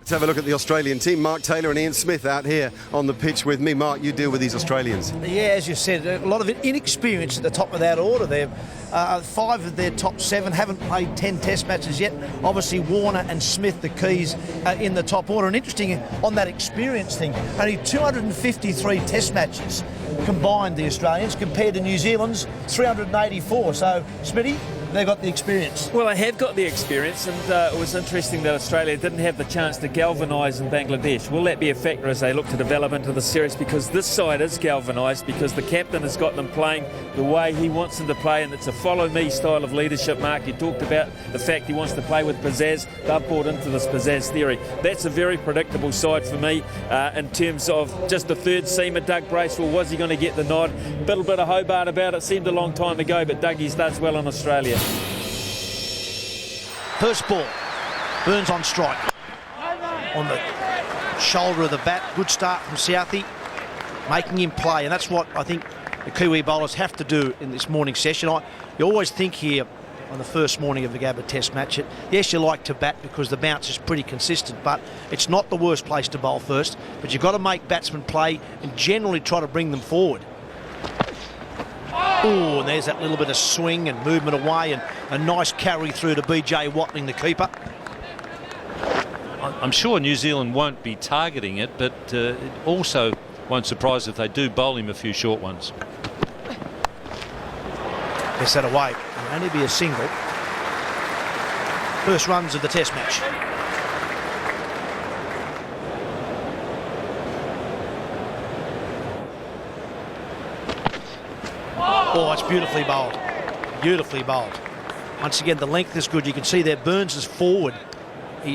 Let's have a look at the Australian team. Mark Taylor and Ian Smith out here on the pitch with me. Mark, you deal with these Australians. Yeah, as you said, a lot of inexperience at the top of that order there. 5 of their top 7 haven't played 10 test matches yet. Obviously, Warner and Smith, the keys in the top order. And interesting on that experience thing, only 253 test matches combined, the Australians, compared to New Zealand's 384. So, Smitty, they've got the experience. Well, they have got the experience, and it was interesting that Australia didn't have the chance to galvanise in Bangladesh. Will that be a factor as they look to develop into the series? Because this side is galvanised, because the captain has got them playing the way he wants them to play, and it's a follow-me style of leadership. Mark, you talked about the fact he wants to play with pizzazz. They've bought into this pizzazz theory. That's a very predictable side for me in terms of just the third seamer, Doug Bracewell. Was he going to get the nod? A little bit of Hobart about it. Seemed a long time ago, but Dougie's does well in Australia. First ball, Burns on strike. On the shoulder of the bat, good start from Southey, making him play, and that's what I think the Kiwi bowlers have to do in this morning session. You always think here on the first morning of the Gabba Test match, yes, you like to bat because the bounce is pretty consistent, but it's not the worst place to bowl first, but you've got to make batsmen play and generally try to bring them forward. Oh, and there's that little bit of swing and movement away, and a nice carry through to BJ Watling, the keeper. I'm sure New Zealand won't be targeting it, but it also won't surprise if they do bowl him a few short ones. Gets that away. It'll only be a single. First runs of the Test match. Oh, it's beautifully bowled. Beautifully bowled. Once again, the length is good. You can see there Burns is forward.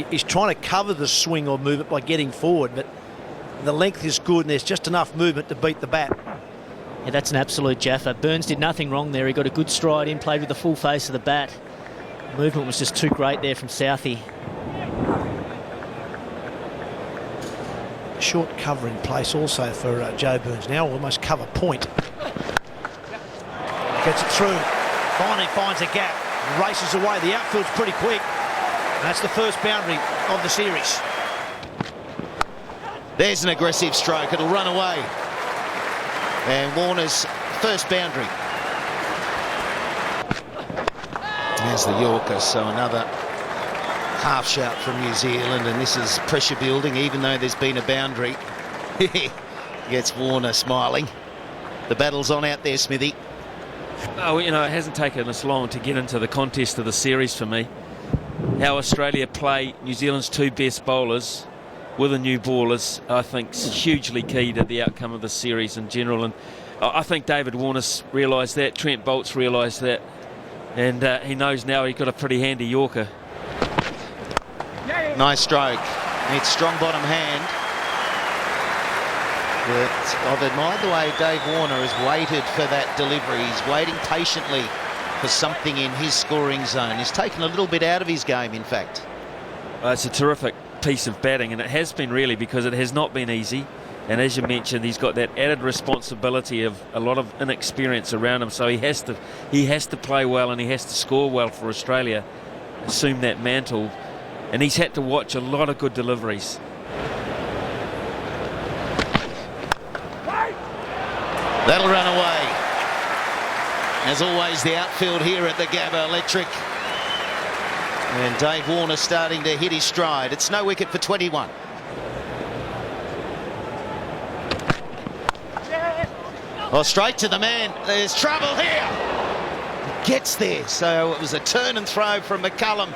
He's trying to cover the swing or movement by getting forward, but the length is good and there's just enough movement to beat the bat. Yeah, that's an absolute jaffer. Burns did nothing wrong there. He got a good stride in, played with the full face of the bat. Movement was just too great there from Southey. Short cover in place also for Joe Burns. Now almost cover point. Gets it through. Finally finds a gap. Races away. The outfield's pretty quick. And that's the first boundary of the series. There's an aggressive stroke. It'll run away. And Warner's first boundary. There's the Yorker, so another half shout from New Zealand, and this is pressure building even though there's been a boundary. Gets Warner smiling. The battle's on out there, Smithy. Oh, you know, it hasn't taken us long to get into the contest of the series for me. How Australia play New Zealand's 2 best bowlers with the new ballers, I think, is hugely key to the outcome of the series in general. And I think David Warner's realised that, Trent Bolt's realised that, and he knows now he's got a pretty handy Yorker. Nice stroke. It's strong bottom hand. But I've admired the way Dave Warner has waited for that delivery. He's waiting patiently for something in his scoring zone. He's taken a little bit out of his game, in fact. It's a terrific piece of batting, and it has been really, because it has not been easy. And as you mentioned, he's got that added responsibility of a lot of inexperience around him, so he has to play well and he has to score well for Australia, assume that mantle, and he's had to watch a lot of good deliveries. That'll run away. As always, the outfield here at the Gabba Electric. And Dave Warner starting to hit his stride. It's no wicket for 21. Oh, straight to the man. There's trouble here. Gets there. So it was a turn and throw from McCullum.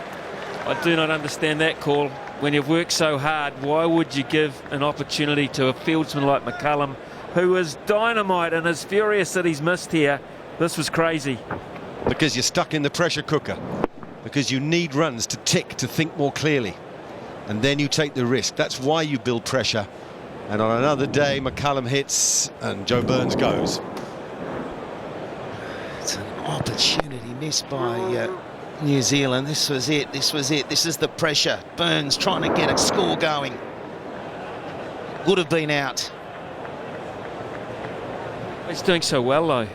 I do not understand that call. When you've worked so hard, why would you give an opportunity to a fieldsman like McCullum, who is dynamite and is furious that he's missed here? This was crazy. Because you're stuck in the pressure cooker. Because you need runs to tick, to think more clearly. And then you take the risk. That's why you build pressure. And on another day, McCullum hits and Joe Burns goes. It's an opportunity missed by New Zealand. This was it. This was it. This is the pressure. Burns trying to get a score going. Would have been out. He's doing so well, though.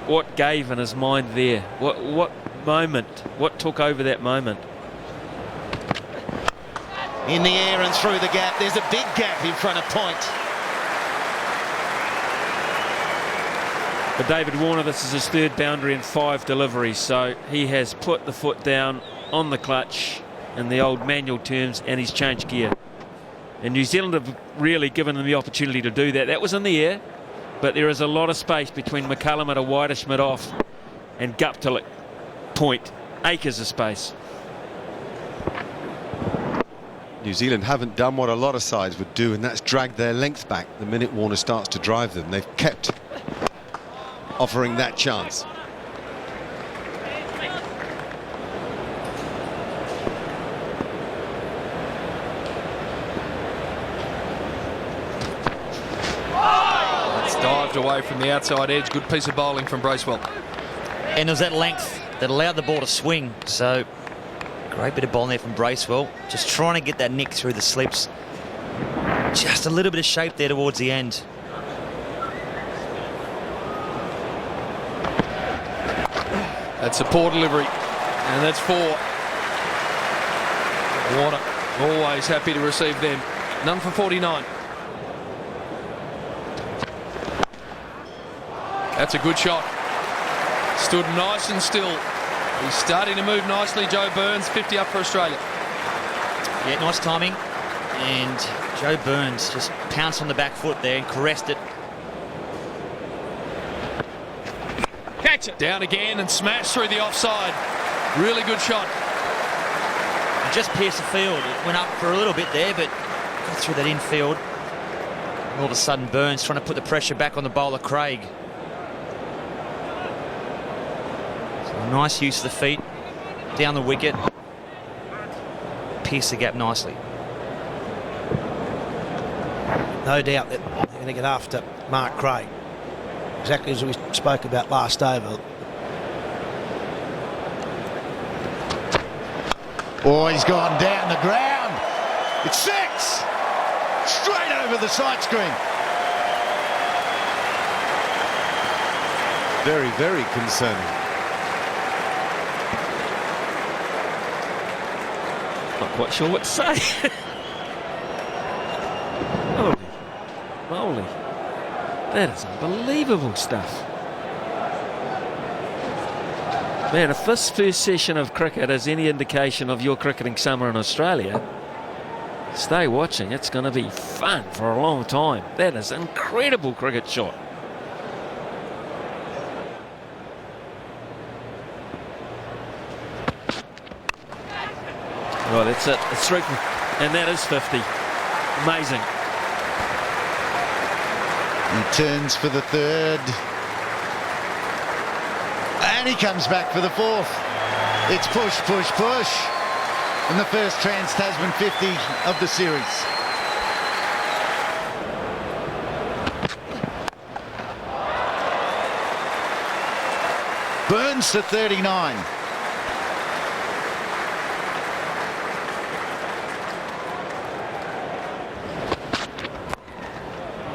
What gave in his mind there? What moment? What took over that moment? in the air and through the gap. There's a big gap in front of point. For David Warner, this is his third boundary in 5 deliveries, so he has put the foot down on the clutch in the old manual terms, and he's changed gear. And New Zealand have really given them the opportunity to do that. That was in the air, but there is a lot of space between McCullum at a widish mid-off and Guptill at point. Acres of space. New Zealand haven't done what a lot of sides would do, and that's drag their length back the minute Warner starts to drive them. They've kept offering that chance. It's dived away from the outside edge. Good piece of bowling from Bracewell. And there was that length that allowed the ball to swing. So great bit of bowling there from Bracewell. Just trying to get that nick through the slips. Just a little bit of shape there towards the end. That's a poor delivery, and that's 4. Warner always happy to receive them. None for 49. That's a good shot. Stood nice and still. He's starting to move nicely. Joe Burns, 50 up for Australia. Yeah, nice timing. And Joe Burns just pounced on the back foot there and caressed it. Catch it. Down again and smashed through the offside. Really good shot. It just pierced the field. It went up for a little bit there, but got through that infield. And all of a sudden, Burns trying to put the pressure back on the bowler, Craig. So nice use of the feet. Down the wicket. Pierced the gap nicely. No doubt that they're going to get after Mark Craig. Exactly as we spoke about last over. Oh, he's gone down the ground. It's 6. Straight over the side screen. Very, very concerning. Not quite sure what to say. Holy moly. That is unbelievable stuff. Man, if this first session of cricket is any indication of your cricketing summer in Australia, stay watching. It's going to be fun for a long time. That is an incredible cricket shot. Right, that's it. It's through. And that is 50. Amazing. He turns for the 3rd. And he comes back for the 4th. It's push, push, push. And the first Trans-Tasman 50 of the series. Burns to 39.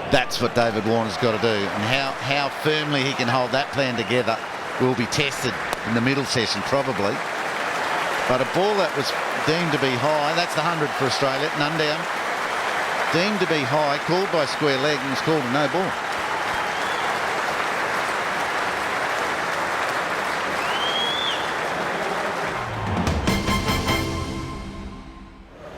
That's what David Warner's got to do, and how firmly he can hold that plan together will be tested in the middle session probably. But a ball that was deemed to be high, that's the 100 for Australia, none down. Deemed to be high, called by square leg, and was called a no ball.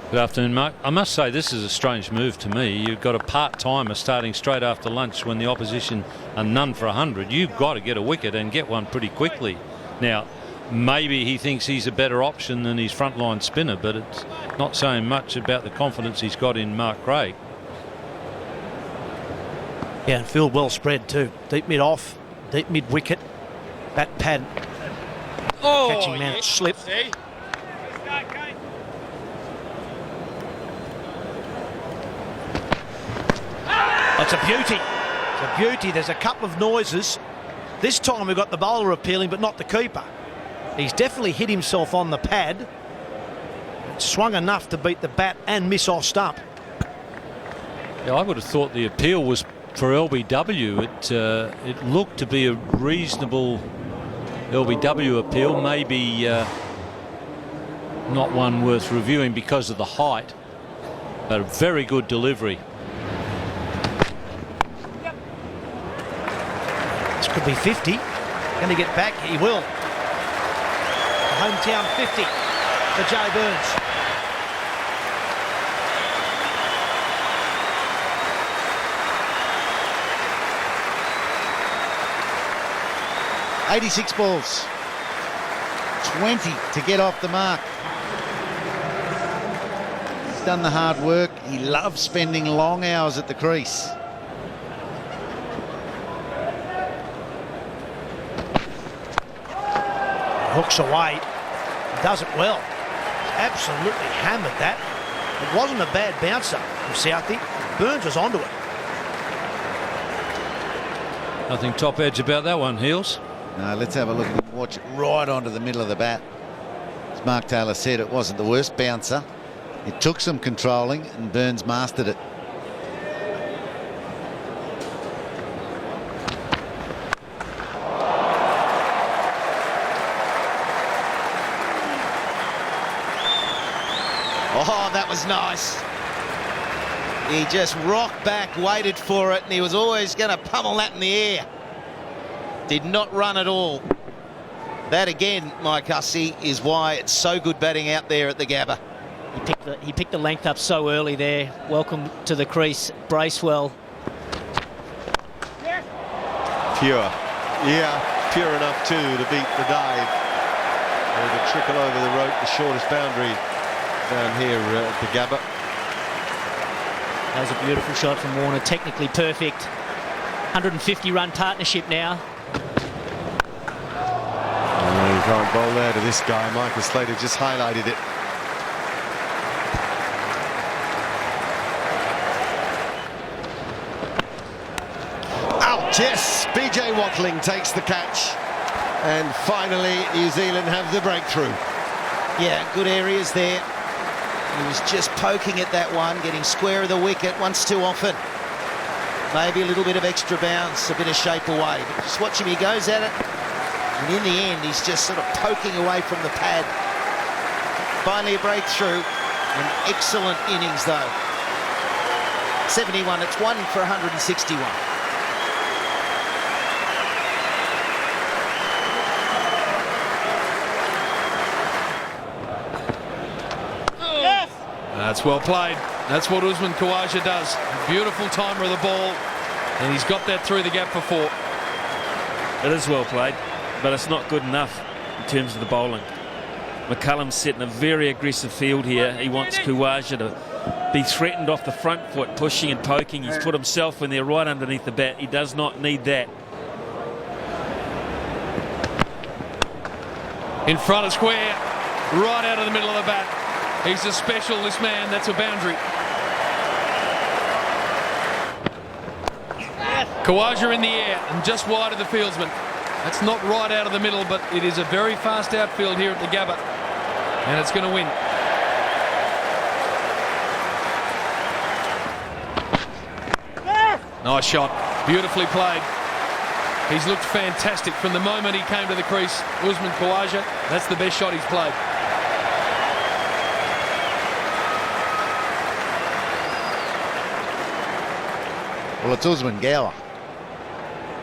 Good afternoon, Mark. I must say this is a strange move to me. You've got a part-timer starting straight after lunch when the opposition are none for 100. You've got to get a wicket and get one pretty quickly. Now, maybe he thinks he's a better option than his frontline spinner, but it's not saying much about the confidence he's got in Mark Craig. Yeah, and field well spread too. Deep mid off, deep mid wicket, bat pad. Catching man at slip. It's a beauty. It's a beauty. There's a couple of noises. This time we've got the bowler appealing, but not the keeper. He's definitely hit himself on the pad. Swung enough to beat the bat and miss off stump. Yeah, I would have thought the appeal was for LBW. It looked to be a reasonable LBW appeal, maybe not one worth reviewing because of the height. But a very good delivery. This could be 50. Can he get back? He will. Hometown 50 for Joe Burns. "86 balls, 20 to get off the mark." He's done the hard work. He loves spending long hours at the crease. Hooks away. Does it well. Absolutely hammered that. It wasn't a bad bouncer from Southie. Burns was onto it. Nothing top edge about that one, Heels. No, let's have a look and watch it right onto the middle of the bat. As Mark Taylor said, it wasn't the worst bouncer. It took some controlling and Burns mastered it. Oh, that was nice. He just rocked back, waited for it, and he was always going to pummel that in the air. Did not run at all. That again, Mike Hussey, is why it's so good batting out there at the Gabba. He picked the length up so early there. Welcome to the crease, Bracewell. Pure. Yeah, pure enough too to beat the dive. Or the trickle over the rope, the shortest boundary down here at the Gabba. That was a beautiful shot from Warner, technically perfect. 150-run partnership now. Oh, you can't bowl there to this guy. Michael Slater just highlighted it. Out, yes. BJ Watling takes the catch. And finally, New Zealand have the breakthrough. Yeah, good areas there. He was just poking at that one, getting square of the wicket once too often. Maybe a little bit of extra bounce, a bit of shape away. But just watch him, he goes at it. And in the end, he's just sort of poking away from the pad. Finally a breakthrough. An excellent innings, though. 71, it's 1 for 161. That's well played. That's what Usman Khawaja does. Beautiful timer of the ball, and he's got that through the gap for 4. It is well played, but it's not good enough in terms of the bowling. McCullum's setting a very aggressive field here. He wants Khawaja to be threatened off the front foot, pushing and poking. He's put himself in there right underneath the bat. He does not need that. In front of square, right out of the middle of the bat. He's a special, this man. That's a boundary. Khawaja in the air and just wide of the fieldsman. That's not right out of the middle, but it is a very fast outfield here at the Gabba. And it's going to win. Nice shot. Beautifully played. He's looked fantastic from the moment he came to the crease. Usman Khawaja, that's the best shot he's played. Well, it's Usman Gower.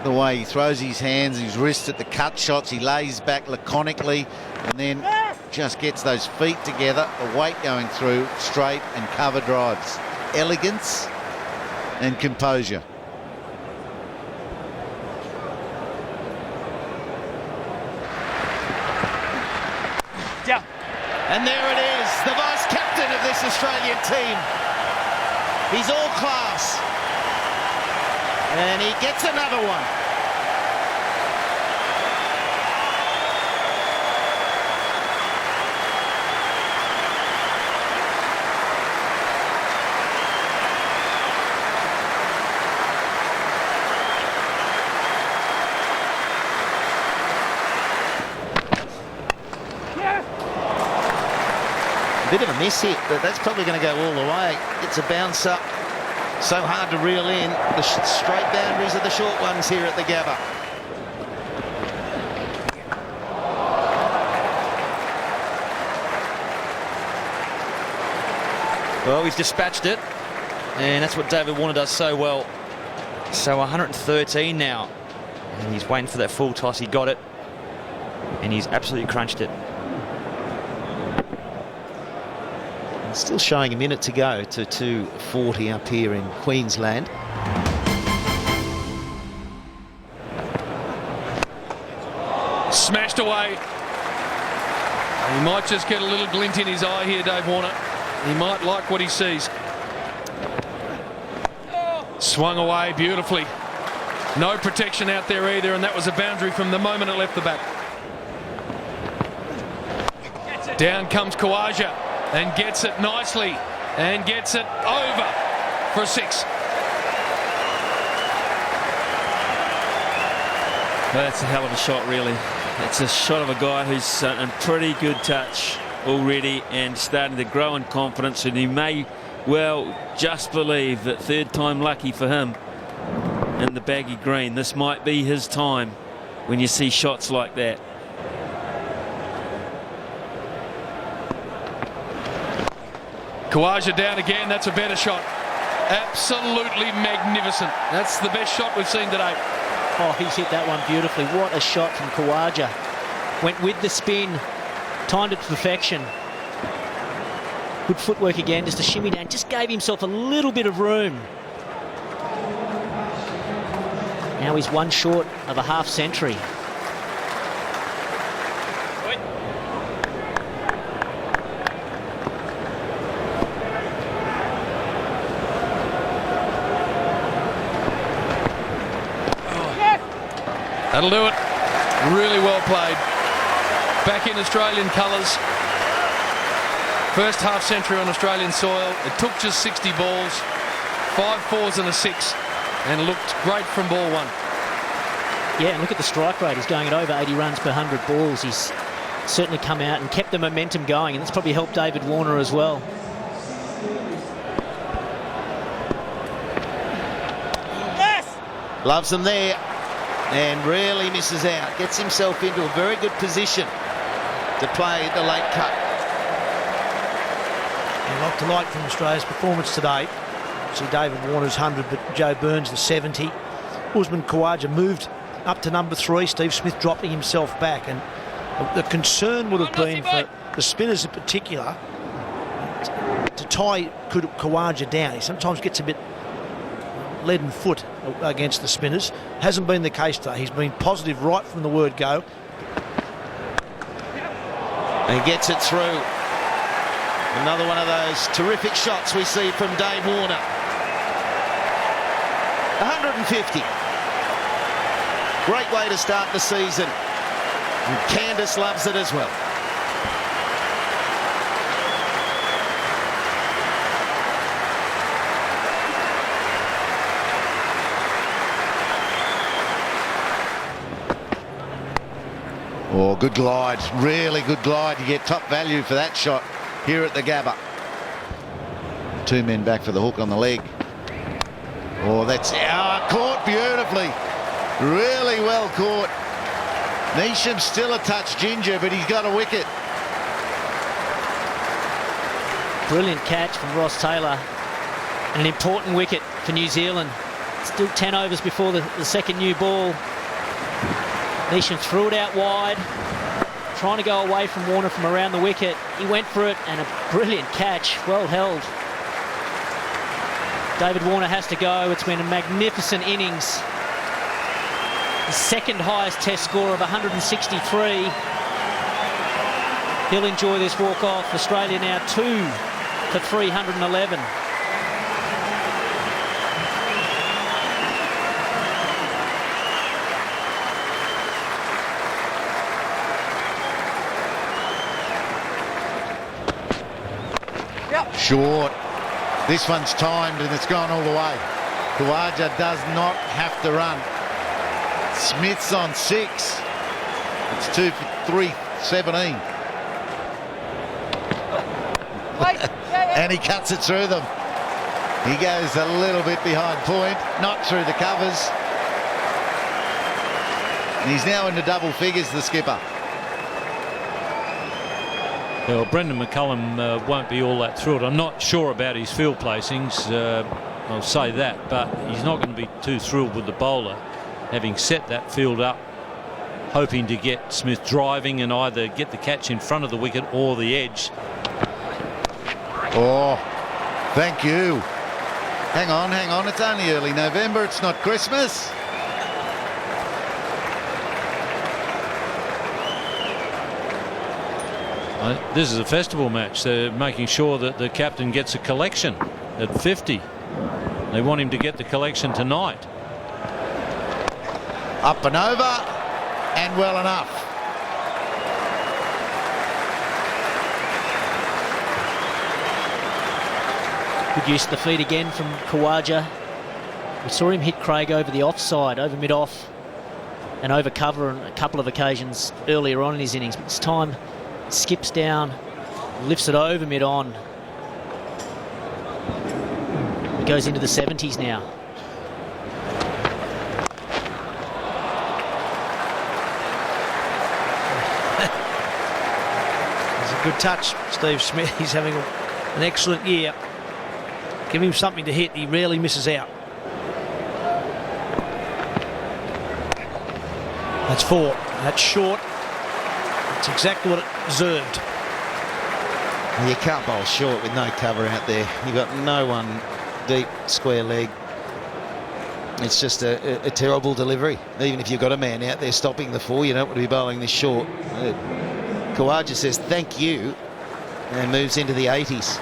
The way he throws his hands, his wrists at the cut shots, he lays back laconically and then just gets those feet together, the weight going through, straight and cover drives. Elegance and composure. Yeah. And there it is, the vice-captain of this Australian team. He's all class. And he gets another one. A bit of a miss hit, but that's probably going to go all the way. It's a bounce up. So hard to reel in the straight boundaries of the short ones here at the Gabba. Well, he's dispatched it, and that's what David Warner does so well. So 113 now, and he's waiting for that full toss. He got it, and he's absolutely crunched it. Still showing a minute to go to 2:40 up here in Queensland. Smashed away. He might just get a little glint in his eye here, Dave Warner. He might like what he sees. Swung away beautifully. No protection out there either, and that was a boundary from the moment it left the bat. Down comes Khawaja and gets it nicely and gets it over for a 6. Well, that's a hell of a shot, really. It's a shot of a guy who's in pretty good touch already and starting to grow in confidence, and he may well just believe that third time lucky for him in the baggy green. This might be his time when you see shots like that. Khawaja down again. That's a better shot. Absolutely magnificent. That's the best shot we've seen today. Oh, he's hit that one beautifully. What a shot from Khawaja. Went with the spin, timed it to perfection. Good footwork again, just a shimmy down. Just gave himself a little bit of room. Now he's one short of a half century. That'll do it. Really well played. Back in Australian colours. First half century on Australian soil. It took just 60 balls, 5 fours and a 6, and looked great from ball 1. Yeah, and look at the strike rate. He's going at over 80 runs per 100 balls. He's certainly come out and kept the momentum going, and that's probably helped David Warner as well. Loves them there and really misses out. Gets himself into a very good position to play the late cut. A lot to like from Australia's performance today. See David Warner's 100, but Joe Burns the 70. Usman Khawaja moved up to number 3. Steve Smith dropping himself back, and the concern would have been for the spinners in particular to tie Khawaja down. He sometimes gets a bit leaden foot against the spinners. Hasn't been the case today. He's been positive right from the word go. And gets it through. Another one of those terrific shots we see from Dave Warner. 150. Great way to start the season. And Candice loves it as well. Oh, good glide. Really good glide. You get top value for that shot here at the Gabba. 2 men back for the hook on the leg. Oh, that's caught beautifully. Really well caught. Neesham's still a touch ginger, but he's got a wicket. Brilliant catch from Ross Taylor. And an important wicket for New Zealand. Still 10 overs before the second new ball. Neesham threw it out wide, trying to go away from Warner from around the wicket. He went for it, and a brilliant catch, well held. David Warner has to go. It's been a magnificent innings. His second highest test score of 163. He'll enjoy this walk-off. Australia now 2 for 311. Short. This one's timed and it's gone all the way. Khawaja does not have to run. Smith's on 6. It's 2 for 317. And he cuts it through them. He goes a little bit behind point, not through the covers. And he's now into double figures, the skipper. Well, Brendan McCullum won't be all that thrilled. I'm not sure about his field placings, I'll say that, but he's not going to be too thrilled with the bowler, having set that field up, hoping to get Smith driving and either get the catch in front of the wicket or the edge. Oh, thank you. Hang on, it's only early November, it's not Christmas. This is a festival match. They're making sure that the captain gets a collection at 50. They want him to get the collection tonight. Up and over, and well enough. Good use of the feet again from Khawaja. We saw him hit Craig over the offside, over mid-off, and over cover on a couple of occasions earlier on in his innings. But this time, skips down, lifts it over mid-on. He goes into the 70s now. It's a good touch, Steve Smith. He's having an excellent year. Give him something to hit, he rarely misses out. That's 4. That's short. That's exactly what it deserved. You can't bowl short with no cover out there. You've got no one deep square leg. It's just a terrible delivery. Even if you've got a man out there stopping the 4, you don't want to be bowling this short. Khawaja says thank you and moves into the 80s.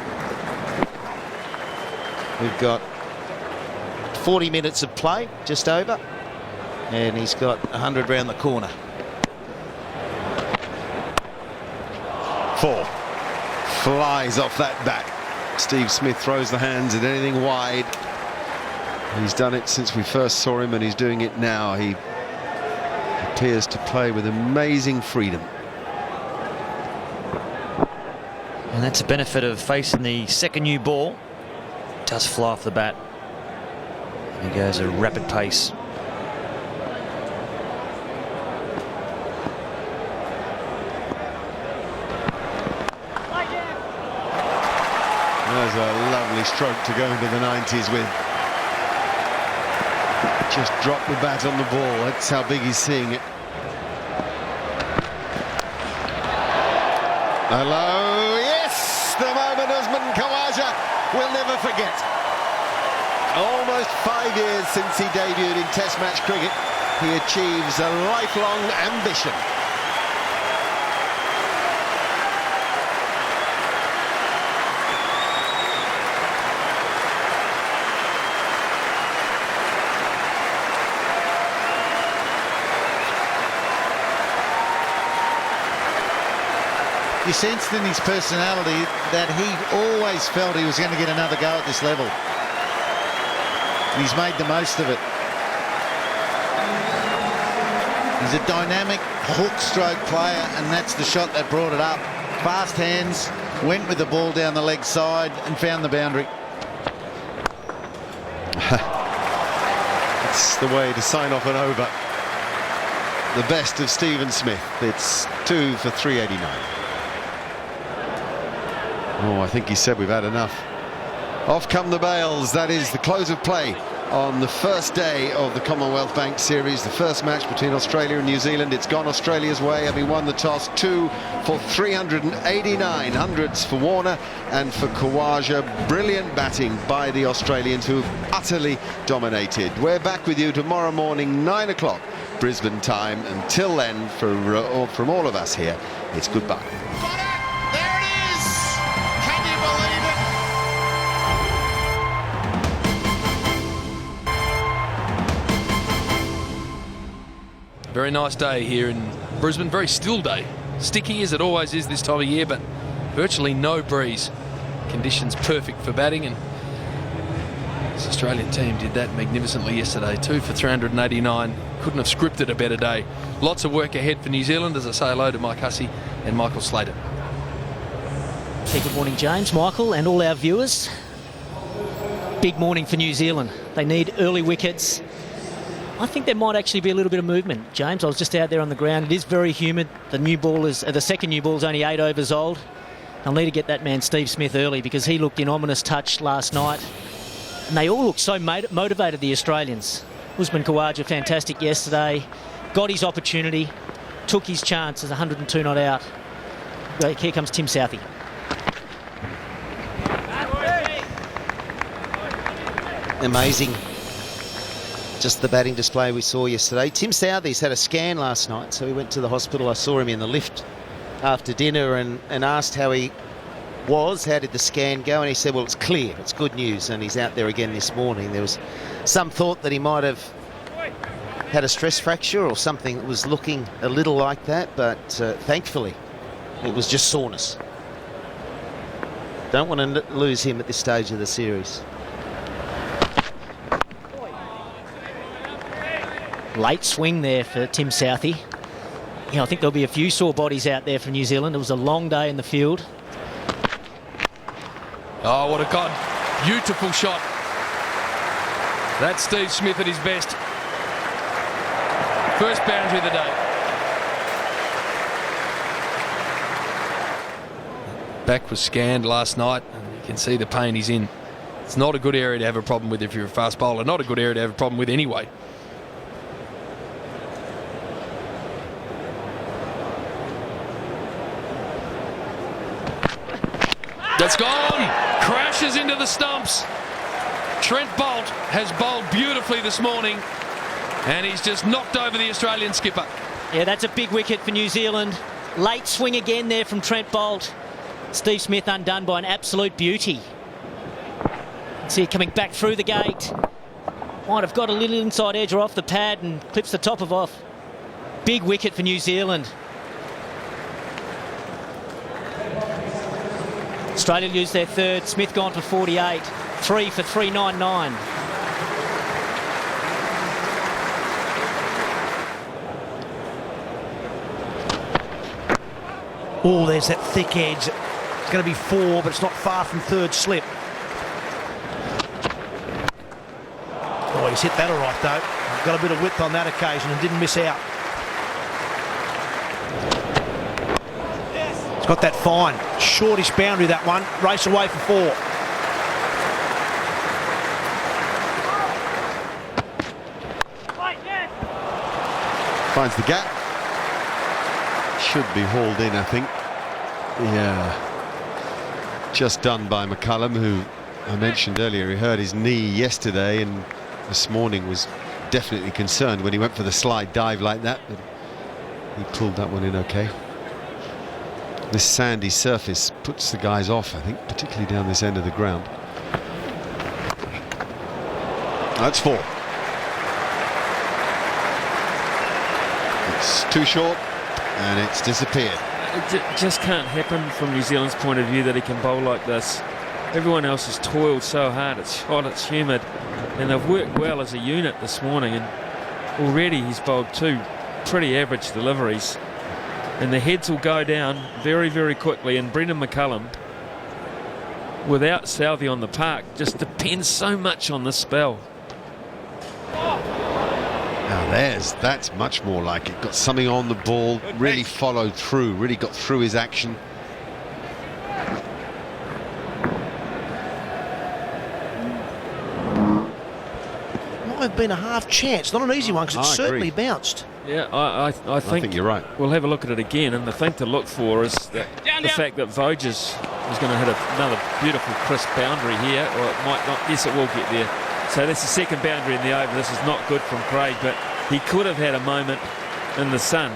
We've got 40 minutes of play, just over, and he's got 100 round the corner. 4. Flies off that bat. Steve Smith throws the hands at anything wide. He's done it since we first saw him, and he's doing it now. He appears to play with amazing freedom. And that's a benefit of facing the second new ball. Does fly off the bat. He goes at a rapid pace. There's a lovely stroke to go into the 90s with. Just drop the bat on the ball. That's how big he's seeing it. Hello, yes, the moment Usman Khawaja will never forget. Almost 5 years since he debuted in Test match cricket, he achieves a lifelong ambition. You sensed in his personality that he always felt he was going to get another go at this level. And he's made the most of it. He's a dynamic hook stroke player, and that's the shot that brought it up. Fast hands, went with the ball down the leg side and found the boundary. It's the way to sign off an over. The best of Stephen Smith. It's 2 for 389. Oh, I think he said we've had enough. Off come the bails. That is the close of play on the first day of the Commonwealth Bank Series, the first match between Australia and New Zealand. It's gone Australia's way, having won the toss. 2 for 389. Hundreds for Warner and for Khawaja. Brilliant batting by the Australians, who've utterly dominated. We're back with you tomorrow morning, 9 o'clock Brisbane time. Until then, from all of us here, it's goodbye. Very nice day here in Brisbane. Very still day. Sticky as it always is this time of year, but virtually no breeze. Conditions perfect for batting, and this Australian team did that magnificently yesterday. 2 for 389. Couldn't have scripted a better day. Lots of work ahead for New Zealand. As I say hello to Mike Hussey and Michael Slater. Hey, good morning, James, Michael, and all our viewers. Big morning for New Zealand. They need early wickets. I think there might actually be a little bit of movement, James. I was just out there on the ground. It is very humid. The new ball is the second new ball is only 8 overs old. They'll need to get that man Steve Smith early because he looked in ominous touch last night. And they all look so motivated, the Australians. Usman Khawaja, fantastic yesterday. Got his opportunity, took his chances, 102 not out. Here comes Tim Southey. Amazing. Just the batting display we saw yesterday. Tim Southey's had a scan last night, so he went to the hospital. I saw him in the lift after dinner and asked how he was, how did the scan go, and he said, well, it's clear, it's good news, and he's out there again this morning. There was some thought that he might have had a stress fracture or something that was looking a little like that, but thankfully it was just soreness. Don't want to lose him at this stage of the series. Late swing there for Tim Southey. Yeah, I think there'll be a few sore bodies out there for New Zealand. It was a long day in the field. Oh, what a god. Beautiful shot. That's Steve Smith at his best. First boundary of the day. Back was scanned last night, and you can see the pain he's in. It's not a good area to have a problem with if you're a fast bowler. Not a good area to have a problem with anyway. That's gone. Crashes into the stumps. Trent Boult has bowled beautifully this morning, and he's just knocked over the Australian skipper. Yeah, that's a big wicket for New Zealand. Late swing again there from Trent Boult. Steve Smith undone by an absolute beauty. See it coming back through the gate. Might have got a little inside edge or off the pad and clips the top of off. Big wicket for New Zealand. Australia lose their third. Smith gone for 48. 3 for 399. Oh, there's that thick edge. It's going to be 4, but it's not far from third slip. Oh, he's hit that all right, though. Got a bit of width on that occasion and didn't miss out. He's got that fine. Shortish boundary, that one. Race away for 4. Finds the gap. Should be hauled in, I think. Yeah. Just done by McCullum, who I mentioned earlier, he hurt his knee yesterday and this morning was definitely concerned when he went for the slide dive like that, but he pulled that one in okay. This sandy surface puts the guys off, I think, particularly down this end of the ground. That's 4. It's too short and it's disappeared. It just can't happen from New Zealand's point of view that he can bowl like this. Everyone else has toiled so hard, it's hot, it's humid, and they've worked well as a unit this morning, and already he's bowled 2 pretty average deliveries. And the heads will go down very, very quickly. And Brendan McCullum, without Southey on the park, just depends so much on this spell. Now that's much more like it. Got something on the ball, really followed through, really got through his action. Might have been a half chance. Not an easy one because it certainly bounced. Yeah, I think you're right. We'll have a look at it again, and the thing to look for is the fact that Voges is going to hit another beautiful crisp boundary here, or it might not. Yes, it will get there. So that's the second boundary in the over. This is not good from Craig, but he could have had a moment in the sun.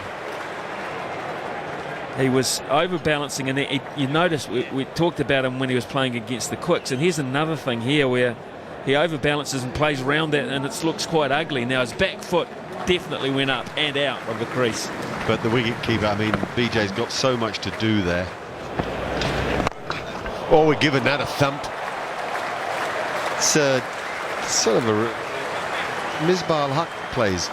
He was overbalancing, and you notice we talked about him when he was playing against the quicks, and here's another thing here where he overbalances and plays around that, and it looks quite ugly. Now his back foot definitely went up and out of the crease. But the wicket keeper, I mean, BJ's got so much to do there. Oh, we're giving that a thump. It's sort of a Misbah Huq plays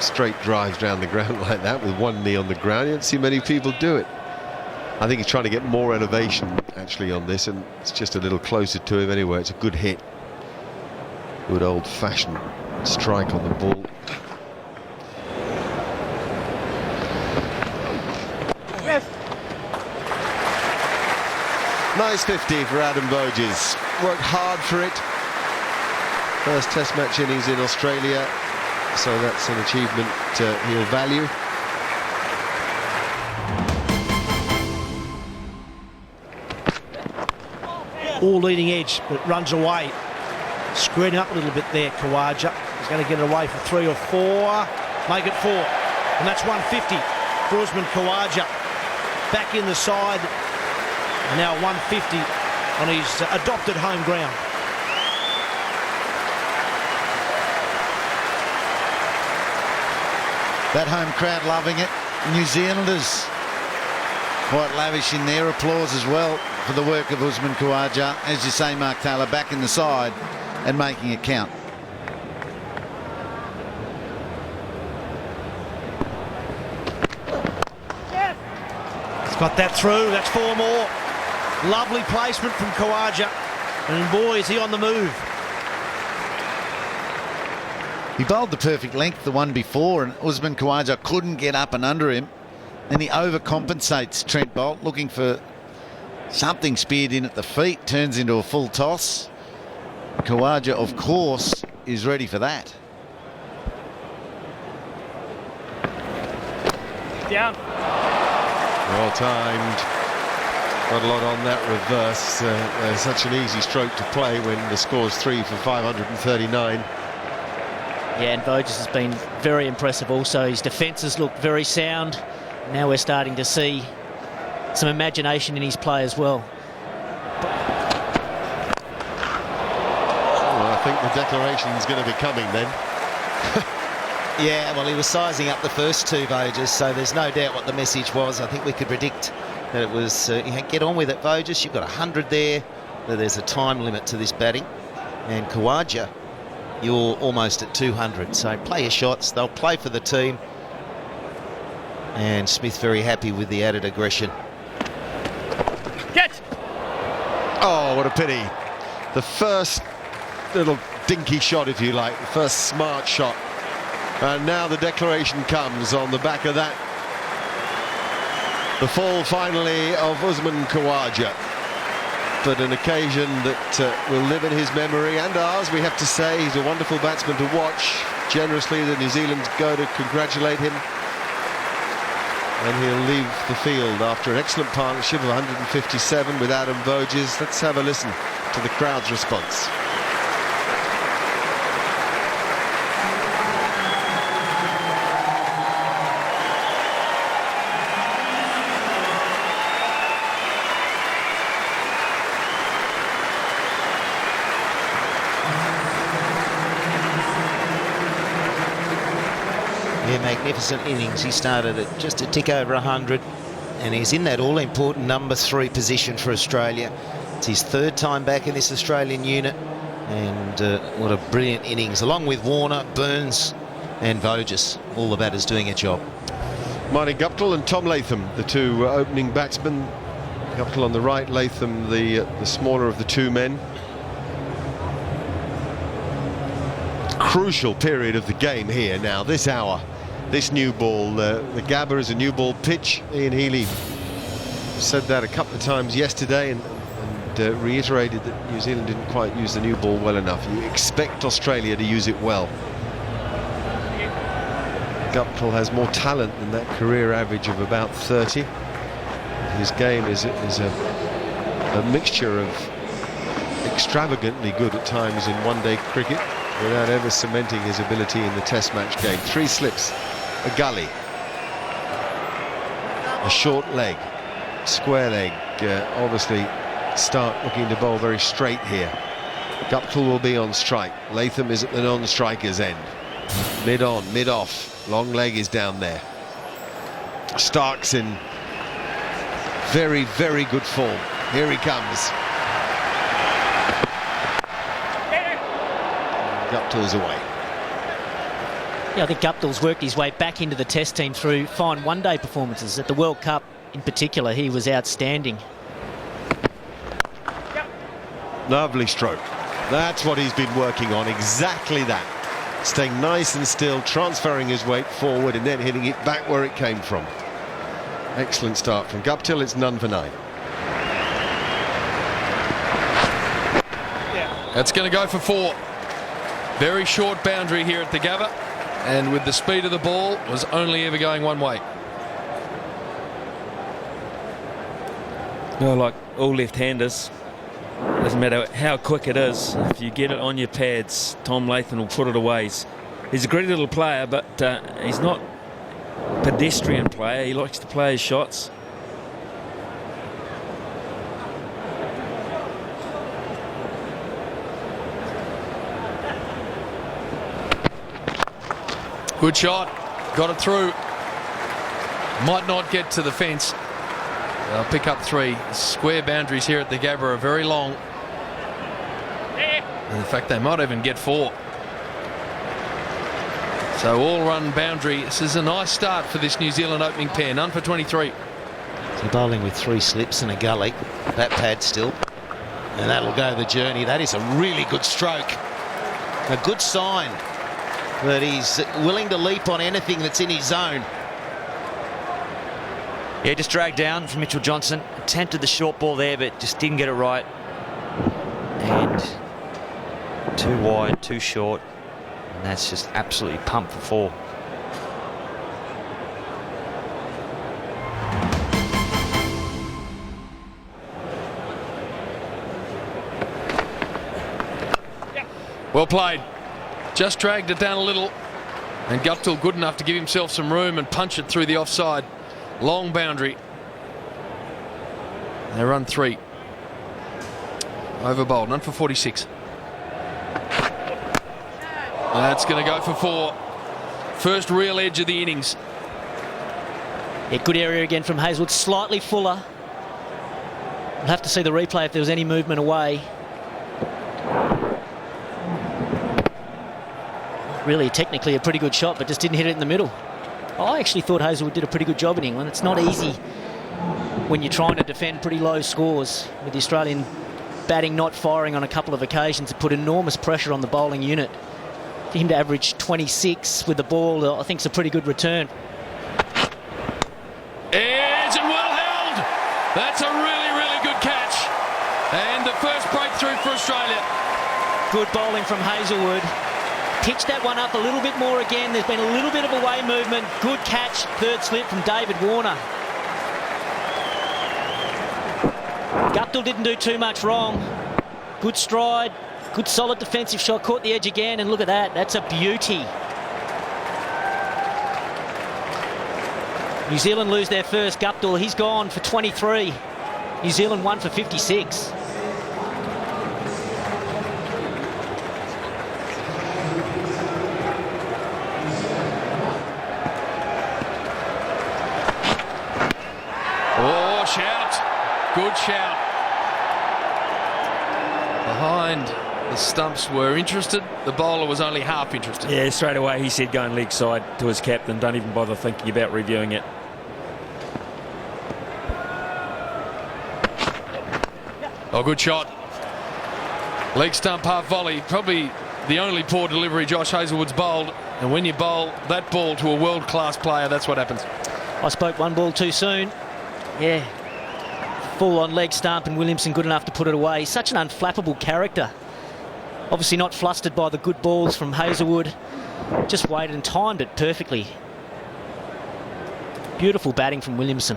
straight drives down the ground like that with one knee on the ground. You don't see many people do it. I think he's trying to get more elevation actually on this, and it's just a little closer to him anyway. It's a good hit. Good old-fashioned strike on the ball. Nice 50 for Adam Voges. Worked hard for it. First Test match innings in Australia, so that's an achievement he'll value. All leading edge, but runs away. Screwing up a little bit there, Khawaja. He's going to get it away for 3 or 4. Make it 4. And that's 150 for Usman Khawaja. Back in the side. And now 150 on his adopted home ground. That home crowd loving it. New Zealanders quite lavish in their applause as well for the work of Usman Khawaja. As you say, Mark Taylor, back in the side and making it count. He's got that through. That's 4 more. Lovely placement from Khawaja. And boy, is he on the move. He bowled the perfect length the one before, and Usman Khawaja couldn't get up and under him. Then he overcompensates Trent Boult, looking for something speared in at the feet, turns into a full toss. Khawaja, of course, is ready for that. Down. Well timed. Got a lot on that reverse. Such an easy stroke to play when the score's 3 for 539. Yeah, and Voges has been very impressive also. His defences look very sound. Now we're starting to see some imagination in his play as well. Well, I think the declaration's going to be coming then. Yeah, well, he was sizing up the first 2 Voges, so there's no doubt what the message was. I think we could predict that it was, get on with it, Voges. You've got 100 there. There's a time limit to this batting. And Khawaja, you're almost at 200. So play your shots. They'll play for the team. And Smith very happy with the added aggression. Catch! Oh, what a pity. The first little dinky shot, if you like, the first smart shot. And now the declaration comes on the back of that. The fall finally of Usman Khawaja. But an occasion that will live in his memory and ours, we have to say. He's a wonderful batsman to watch. Generously the New Zealand go to congratulate him. And he'll leave the field after an excellent partnership of 157 with Adam Voges. Let's have a listen to the crowd's response. Magnificent innings. He started at just a tick over 100, and he's in that all-important number 3 position for Australia. It's his 3rd time back in this Australian unit, and what a brilliant innings, along with Warner, Burns and Voges. All the batters doing a job. Marty Guptill and Tom Latham, the 2 opening batsmen. Guptill on the right, Latham the smaller of the 2 men. Crucial period of the game here now, this hour. This new ball, the Gabba is a new ball pitch. Ian Healy said that a couple of times yesterday and reiterated that New Zealand didn't quite use the new ball well enough. You expect Australia to use it well. Guptill has more talent than that career average of about 30. His game is a mixture of extravagantly good at times in one-day cricket without ever cementing his ability in the Test match game. 3 slips, a gully, a short leg, square leg. Obviously start looking to bowl very straight here. Guptill will be on strike. Latham is at the non-striker's end. Mid-on, mid-off. Long leg is down there. Stark's in very, very good form. Here he comes. Guptill's away. Yeah, I think Guptill's worked his way back into the Test team through fine one-day performances. At the World Cup in particular, he was outstanding. Lovely stroke. That's what he's been working on, exactly that. Staying nice and still, transferring his weight forward and then hitting it back where it came from. Excellent start from Guptill. It's none for 9. That's going to go for 4. Very short boundary here at the Gabba, and with the speed of the ball, was only ever going one way. Well, like all left-handers, doesn't matter how quick it is, if you get it on your pads, Tom Latham will put it away. He's a great little player, but he's not a pedestrian player. He likes to play his shots. Good shot. Got it through. Might not get to the fence. They'll pick up 3. Square boundaries here at the Gabba are very long. And in fact, they might even get 4. So all-run boundary. This is a nice start for this New Zealand opening pair. None for 23. So bowling with 3 slips and a gully. That pad still. And that'll go the journey. That is a really good stroke. A good sign that he's willing to leap on anything that's in his zone. Yeah, just dragged down from Mitchell Johnson. Attempted the short ball there, but just didn't get it right. And too wide, too short. And that's just absolutely pumped for 4. Well played. Just dragged it down a little. And Guptill good enough to give himself some room and punch it through the offside. Long boundary. They run 3. Over bowled. None for 46. That's going to go for 4. First real edge of the innings. Yeah, good area again from Hazelwood. Slightly fuller. We'll have to see the replay if there was any movement away. Really, technically a pretty good shot, but just didn't hit it in the middle. I actually thought Hazelwood did a pretty good job in England. It's not easy when you're trying to defend pretty low scores, with the Australian batting not firing on a couple of occasions. It put enormous pressure on the bowling unit. For him to average 26 with the ball, I think is a pretty good return. Edge and well held. That's a really, really good catch. And the first breakthrough for Australia. Good bowling from Hazelwood. Pitch that one up a little bit more again. There's been a little bit of away movement. Good catch, third slip from David Warner. Guptill didn't do too much wrong. Good stride, good solid defensive shot. Caught the edge again, and look at that. That's a beauty. New Zealand lose their first. Guptill, he's gone for 23. New Zealand 1 for 56. Good shout. Behind the stumps were interested. The bowler was only half interested. Yeah, straight away he said going leg side to his captain. Don't even bother thinking about reviewing it. Oh, good shot. Leg stump half volley. Probably the only poor delivery Josh Hazelwood's bowled. And when you bowl that ball to a world-class player, that's what happens. I spoke one ball too soon. Yeah. Full on leg stump, and Williamson good enough to put it away. Such an unflappable character. Obviously not flustered by the good balls from Hazelwood. Just waited and timed it perfectly. Beautiful batting from Williamson.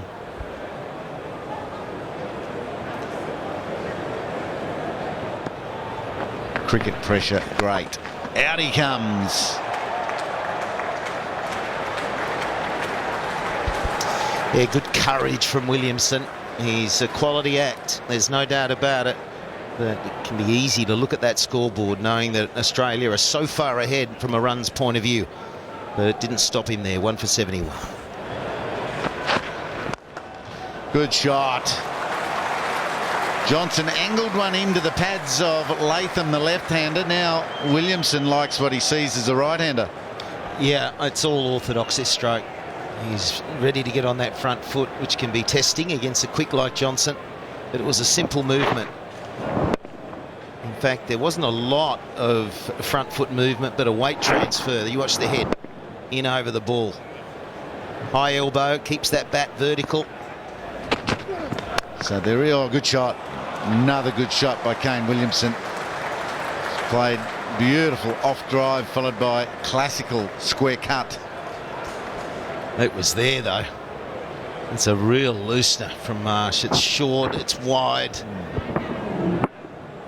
Cricket pressure, great. Out he comes. Yeah, good courage from Williamson. He's a quality act, there's no doubt about it. But it can be easy to look at that scoreboard knowing that Australia are so far ahead from a runs point of view. But it didn't stop him there, 1 for 71. Good shot. Johnson angled one into the pads of Latham, the left-hander. Now Williamson likes what he sees as a right-hander. Yeah, it's all orthodox, this stroke. He's ready to get on that front foot, which can be testing against a quick like Johnson. But it was a simple movement. In fact, there wasn't a lot of front foot movement, but a weight transfer. You watch the head in over the ball. High elbow, keeps that bat vertical. So there we are, good shot. Another good shot by Kane Williamson. Played beautiful off drive, followed by classical square cut. It was there, though. It's a real loosener from Marsh. It's short, it's wide.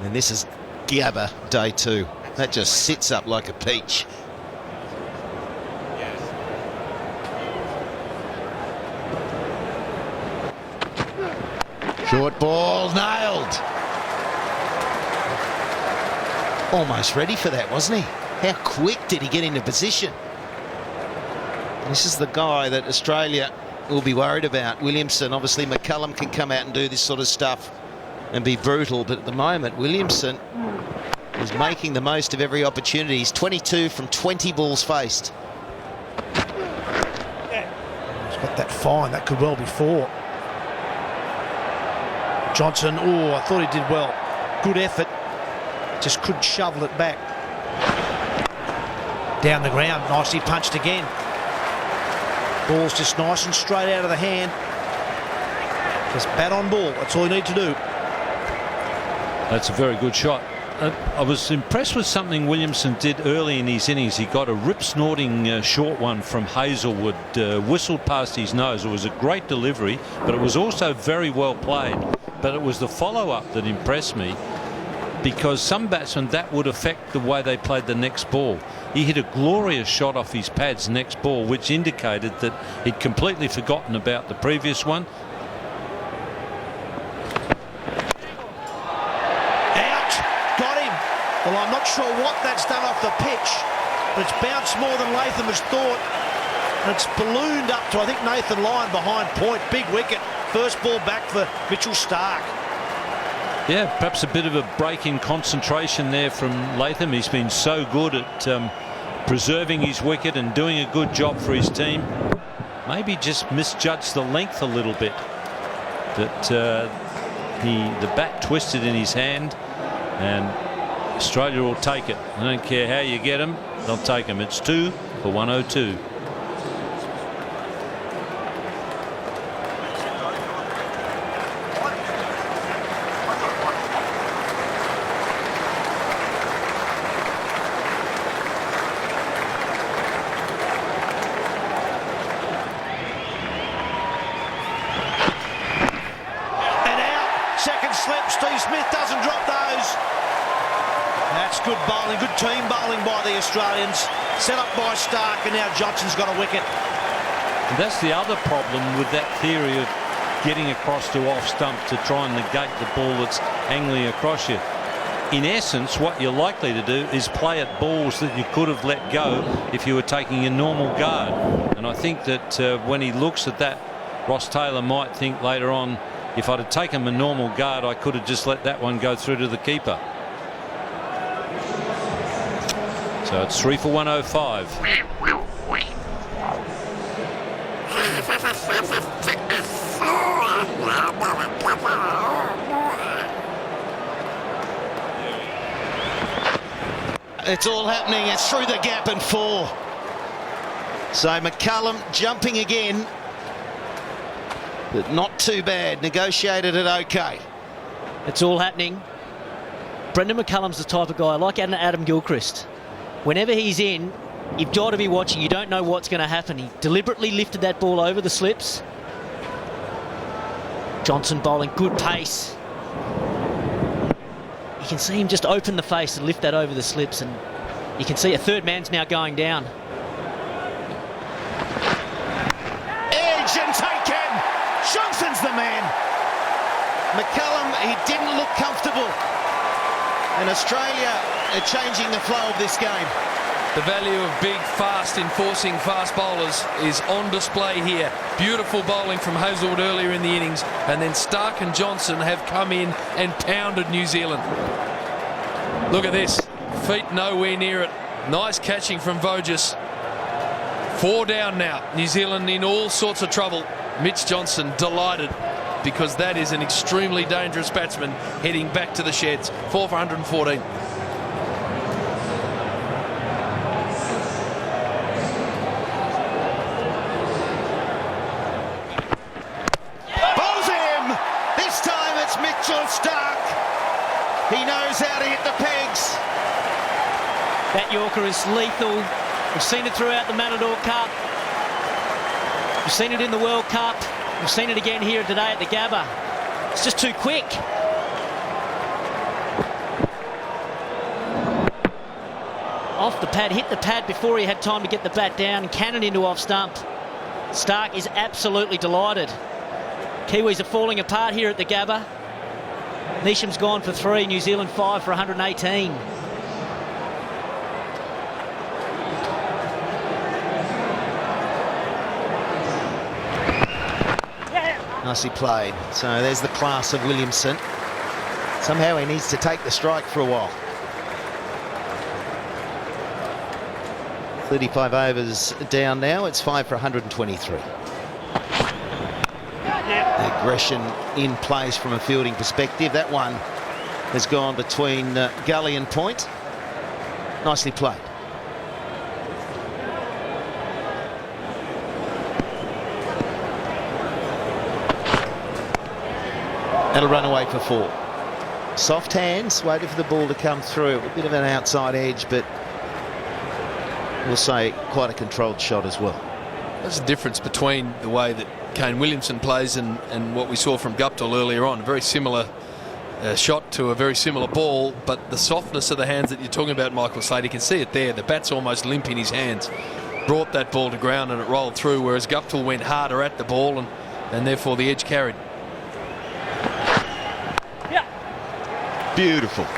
And this is Gabba day 2. That just sits up like a peach. Short ball, nailed. Almost ready for that, wasn't he? How quick did he get into position? This is the guy that Australia will be worried about. Williamson, obviously McCullum can come out and do this sort of stuff and be brutal, but at the moment Williamson is making the most of every opportunity. He's 22 from 20 balls faced. He's got that fine. That could well be 4. Johnson, oh, I thought he did well. Good effort. Just couldn't shovel it back. Down the ground, nicely punched again. Ball's just nice and straight out of the hand. Just bat on ball, that's all you need to do. That's a very good shot. I was impressed with something Williamson did early in his innings. He got a rip-snorting short one from Hazelwood, whistled past his nose. It was a great delivery, but it was also very well played. But it was the follow-up that impressed me, because some batsmen, that would affect the way they played the next ball. He hit a glorious shot off his pads next ball, which indicated that he'd completely forgotten about the previous one. Out! Got him! Well, I'm not sure what that's done off the pitch, but it's bounced more than Latham has thought. And it's ballooned up to, I think, Nathan Lyon behind point. Big wicket. First ball back for Mitchell Starc. Yeah, perhaps a bit of a break in concentration there from Latham. He's been so good at preserving his wicket and doing a good job for his team. Maybe just misjudged the length a little bit. That the bat twisted in his hand, and Australia will take it. I don't care how you get them, they'll take them. It's 2 for 102. Good bowling, good team bowling by the Australians. Set up by Starc, and now Johnson's got a wicket. And that's the other problem with that theory of getting across to off stump to try and negate the ball that's angling across you. In essence, what you're likely to do is play at balls that you could have let go if you were taking a normal guard. And I think that when he looks at that, Ross Taylor might think later on, if I'd have taken a normal guard, I could have just let that one go through to the keeper. So it's 3 for 105. It's all happening. It's through the gap and 4. So McCullum jumping again, but not too bad. Negotiated it okay. It's all happening. Brendan McCullum's the type of guy like Adam Gilchrist. Whenever he's in, you've got to be watching. You don't know what's going to happen. He deliberately lifted that ball over the slips. Johnson bowling good pace. You can see him just open the face and lift that over the slips, and you can see a third man's now going down. Edge and taken. Johnson's the man. McCullum, he didn't look comfortable. And Australia are changing the flow of this game. The value of big, fast, enforcing fast bowlers is on display here. Beautiful bowling from Hazelwood earlier in the innings, and then Starc and Johnson have come in and pounded New Zealand. Look at this. Feet nowhere near it. Nice catching from Voges. 4 down now. New Zealand in all sorts of trouble. Mitch Johnson delighted, because that is an extremely dangerous batsman heading back to the sheds. 4 for 114. Bowls him! This time it's Mitchell Starc. He knows how to hit the pegs. That Yorker is lethal. We've seen it throughout the Matador Cup. We've seen it in the World Cup. We've seen it again here today at the Gabba. It's just too quick. Off the pad, hit the pad before he had time to get the bat down, and cannon into off stump. Stark is absolutely delighted. Kiwis are falling apart here at the Gabba. Neesham's gone for 3, New Zealand 5 for 118. Nicely played. So there's the class of Williamson. Somehow he needs to take the strike for a while. 35 overs down now. It's 5 for 123. Aggression in place from a fielding perspective. That one has gone between gully and point. Nicely played. That'll run away for 4. Soft hands, waited for the ball to come through. A bit of an outside edge, but we'll say quite a controlled shot as well. There's a difference between the way that Kane Williamson plays and what we saw from Guptill earlier on. A very similar shot to a very similar ball, but the softness of the hands that you're talking about, Michael Slade, you can see it there. The bat's almost limp in his hands. Brought that ball to ground and it rolled through, whereas Guptill went harder at the ball and therefore the edge carried. Beautiful. Oh,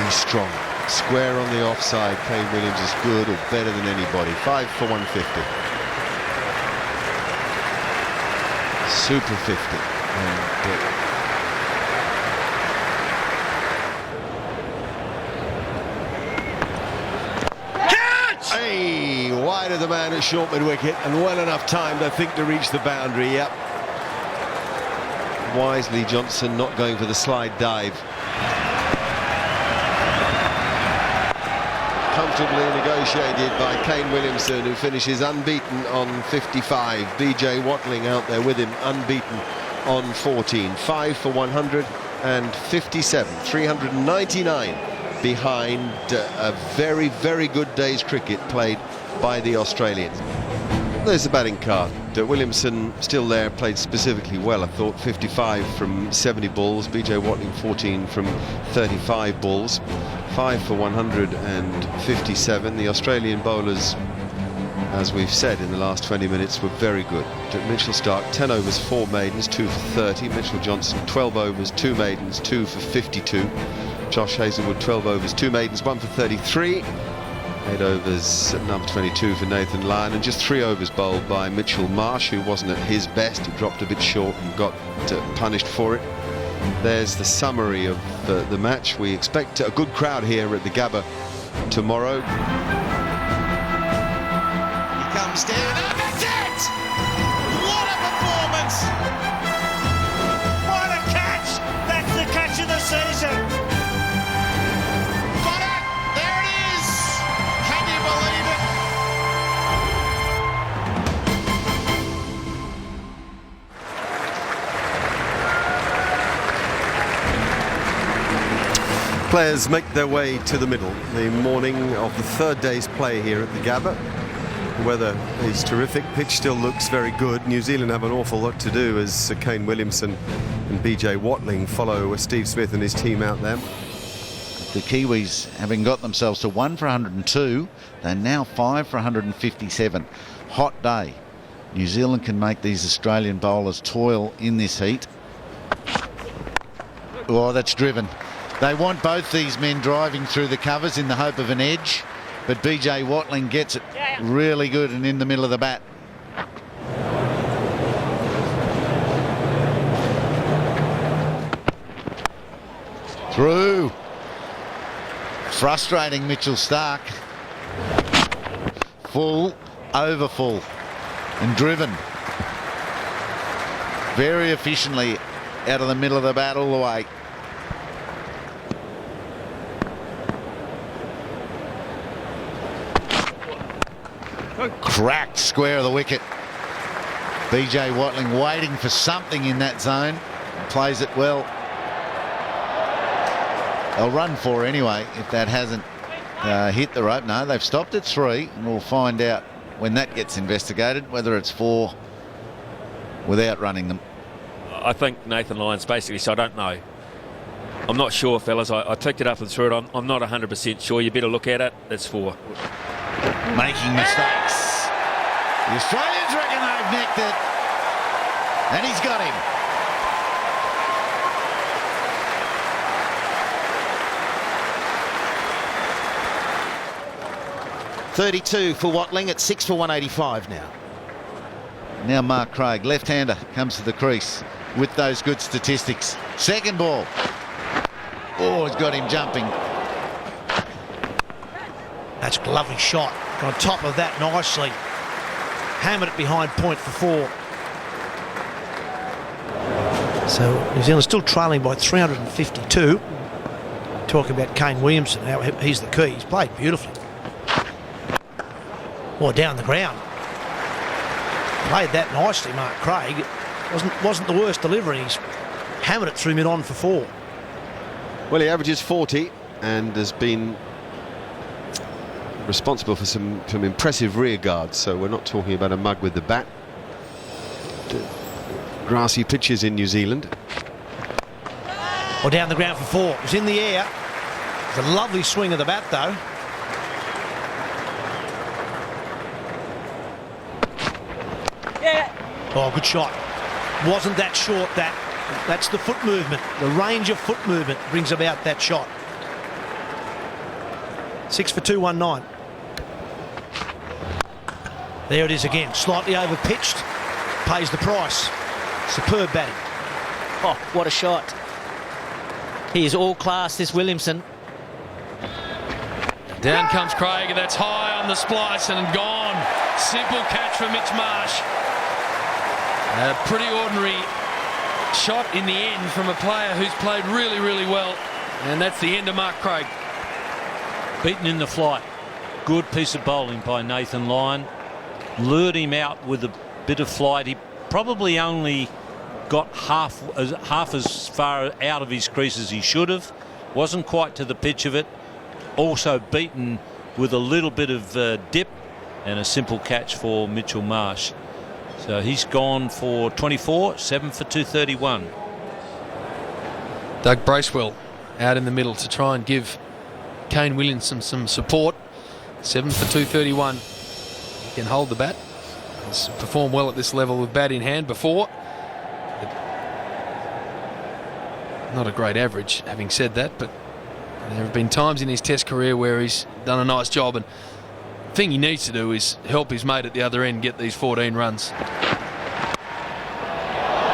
he's strong. Square on the offside. Kane Williams is good or better than anybody. 5 for 150. Super 50. Catch! Hey, wide of the man at short mid wicket and well enough timed, I think, to reach the boundary. Yep. Wisely, Johnson not going for the slide dive. Comfortably negotiated by Kane Williamson, who finishes unbeaten on 55. BJ Watling out there with him, unbeaten on 14. 5 for 157. 399 behind a very, very good day's cricket played by the Australians. There's the batting card. Williamson still there, played specifically well, I thought. 55 from 70 balls. BJ Watling 14 from 35 balls. 5 for 157. The Australian bowlers, as we've said in the last 20 minutes, were very good. Mitchell Starc 10 overs 4 maidens, 2 for 30. Mitchell Johnson 12 overs 2 maidens, 2 for 52. Josh Hazlewood 12 overs 2 maidens, 1 for 33. 8 overs at number 22 for Nathan Lyon, and just 3 overs bowled by Mitchell Marsh, who wasn't at his best. He dropped a bit short and got punished for it. There's the summary of the match. We expect a good crowd here at the Gabba tomorrow. He comes down, and that's it! What a performance! What a catch! That's the catch of the season! Players make their way to the middle, the morning of the 3rd day's play here at the Gabba. The weather is terrific, pitch still looks very good. New Zealand have an awful lot to do as Kane Williamson and BJ Watling follow Steve Smith and his team out there. The Kiwis, having got themselves to 1 for 102, they're now 5 for 157. Hot day. New Zealand can make these Australian bowlers toil in this heat. Oh, that's driven. They want both these men driving through the covers in the hope of an edge, but BJ Watling gets it really good and in the middle of the bat. Through. Frustrating Mitchell Starc. Full, over full, and driven very efficiently out of the middle of the bat all the way. Cracked square of the wicket. BJ Watling waiting for something in that zone. Plays it well. They'll run 4 anyway if that hasn't hit the rope. No, they've stopped at 3, and we'll find out when that gets investigated whether it's 4 without running them. I think Nathan Lyons basically, so I don't know. I'm not sure, fellas. I picked it up and threw it on. I'm not 100% sure. You better look at it. It's 4. Making mistakes. The Australians reckon they've nicked it. And he's got him. .32 for Watling at 6 for 185 now. Now Mark Craig, left-hander, comes to the crease with those good statistics. Second ball. Oh, he's got him jumping. That's a lovely shot. On top of that nicely. Hammered it behind point for 4. So New Zealand still trailing by 352. Talking about Kane Williamson, how he's the key. He's played beautifully. Or down the ground. Played that nicely, Mark Craig. Wasn't the worst delivery. He's hammered it through mid-on for 4. Well, he averages 40 and has been responsible for some impressive rear guards, so we're not talking about a mug with the bat. Grassy pitches in New Zealand. Or down the ground for 4. It was in the air. It's a lovely swing of the bat, though. Oh, good shot. Wasn't that short, that. That's the foot movement. The range of foot movement brings about that shot. 6 for 219. There it is again. Slightly over-pitched. Pays the price. Superb batting. Oh, what a shot. He is all class, this Williamson. Down comes Craig, and that's high on the splice and gone. Simple catch for Mitch Marsh. A pretty ordinary shot in the end from a player who's played really, really well. And that's the end of Mark Craig. Beaten in the flight. Good piece of bowling by Nathan Lyon. Lured him out with a bit of flight. He probably only got half as far out of his crease as he should have. Wasn't quite to the pitch of it. Also beaten with a little bit of dip, and a simple catch for Mitchell Marsh. So he's gone for 24, 7 for 231. Doug Bracewell out in the middle to try and give Kane Williamson some support. 7 for 231. He can hold the bat. He's performed well at this level with bat in hand before. Not a great average, having said that, but there have been times in his Test career where he's done a nice job, and the thing he needs to do is help his mate at the other end get these 14 runs.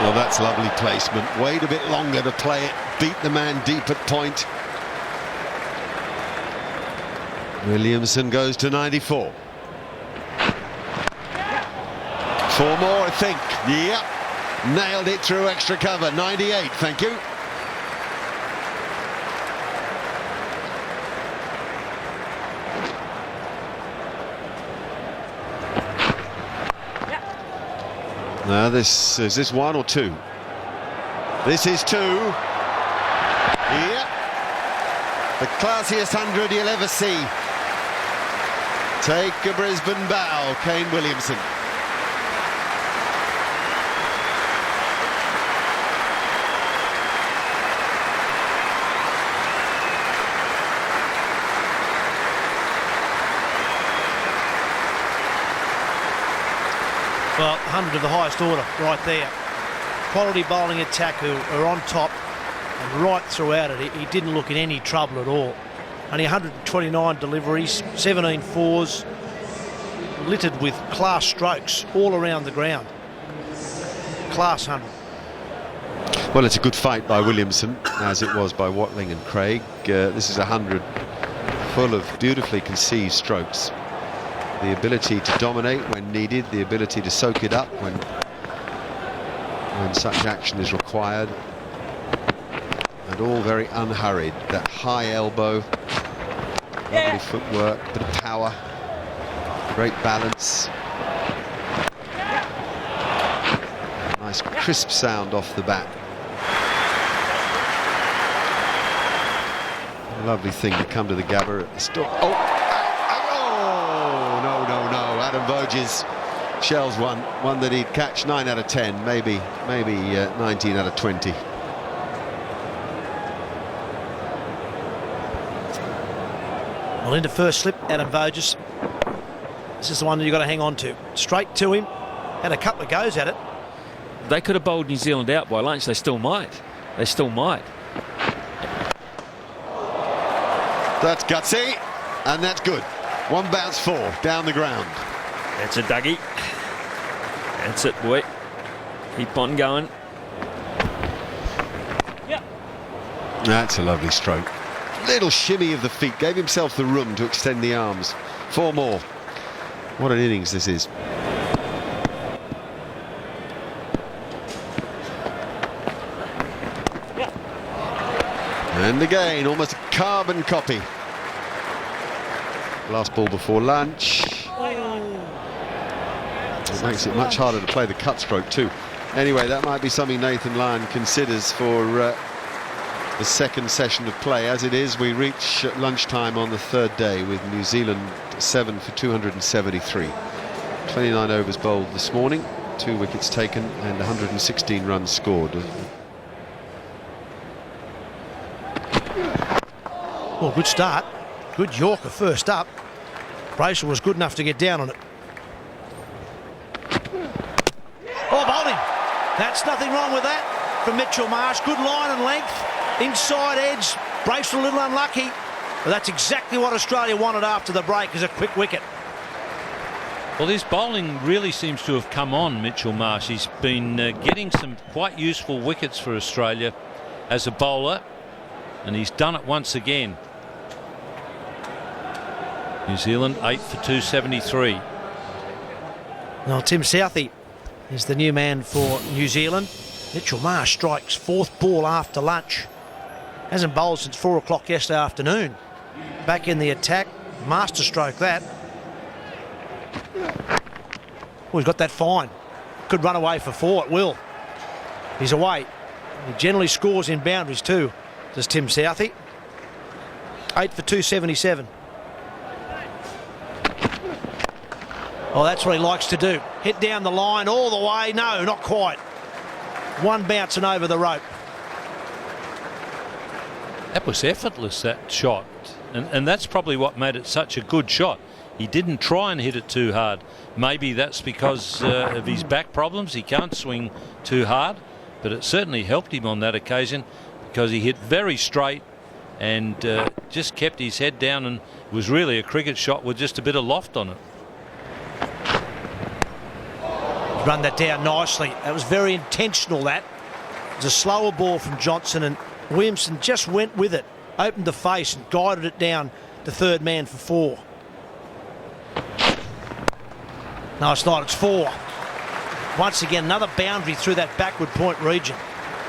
Well, that's lovely placement. Wait a bit longer to play it. Beat the man deep at point. Williamson goes to 94. 4 more, I think. Yep. Nailed it through extra cover. 98, thank you. Now this is this 1 or 2? This is 2. Yep. The classiest 100 you'll ever see. Take a Brisbane bow, Kane Williamson. Well, 100 of the highest order right there. Quality bowling attack who are on top and right throughout it. He didn't look in any trouble at all. Only 129 deliveries, 17 fours, littered with class strokes all around the ground. Class 100. Well, it's a good fight by Williamson, as it was by Watling and Craig. This is 100 full of beautifully conceived strokes. The ability to dominate when needed, the ability to soak it up when such action is required, and all very unhurried. That high elbow, lovely footwork, bit of power, great balance, nice crisp sound off the bat. lovely thing to come to the Gabba at the start. Oh, no. Adam Voges shells one that he'd catch 9 out of 10, maybe 19 out of 20. Well, into first slip, Adam Voges. This is the one that you've got to hang on to. Straight to him. Had a couple of goes at it. They could have bowled New Zealand out by lunch. They still might. That's gutsy, and that's good. One bounce 4 down the ground. That's a Dougie. That's it, boy. Keep on going. Yep. That's a lovely stroke. Little shimmy of the feet, gave himself the room to extend the arms. 4 more. What an innings this is. And again, almost a carbon copy. Last ball before lunch. It makes it much harder to play the cut stroke too. Anyway, that might be something Nathan Lyon considers for the second session of play. As it is, we reach lunchtime on the third day with New Zealand 7 for 273. 29 overs bowled this morning, 2 wickets taken and 116 runs scored. Well, good start. Good Yorker first up. Bracewell was good enough to get down on it. Oh, bowled him. That's nothing wrong with that from Mitchell Marsh. Good line and length. Inside edge. Bracewell a little unlucky. But that's exactly what Australia wanted after the break, is a quick wicket. Well, his bowling really seems to have come on, Mitchell Marsh. He's been getting some quite useful wickets for Australia as a bowler, and he's done it once again. New Zealand 8 for 273. Now Tim Southee is the new man for New Zealand. Mitchell Marsh strikes 4th ball after lunch. Hasn't bowled since 4 o'clock yesterday afternoon. Back in the attack, masterstroke that. Well, he's got that fine. Could run away for 4 at will. He's away. He generally scores in boundaries too, does Tim Southee. 8 for 277. Oh, that's what he likes to do. Hit down the line all the way. No, not quite. One bouncing over the rope. That was effortless, that shot. And that's probably what made it such a good shot. He didn't try and hit it too hard. Maybe that's because of his back problems. He can't swing too hard. But it certainly helped him on that occasion because he hit very straight and just kept his head down, and it was really a cricket shot with just a bit of loft on it. Run that down nicely. That was very intentional, that. It was a slower ball from Johnson, and Williamson just went with it, opened the face and guided it down to third man for 4. No, it's not. It's 4. Once again, another boundary through that backward point region.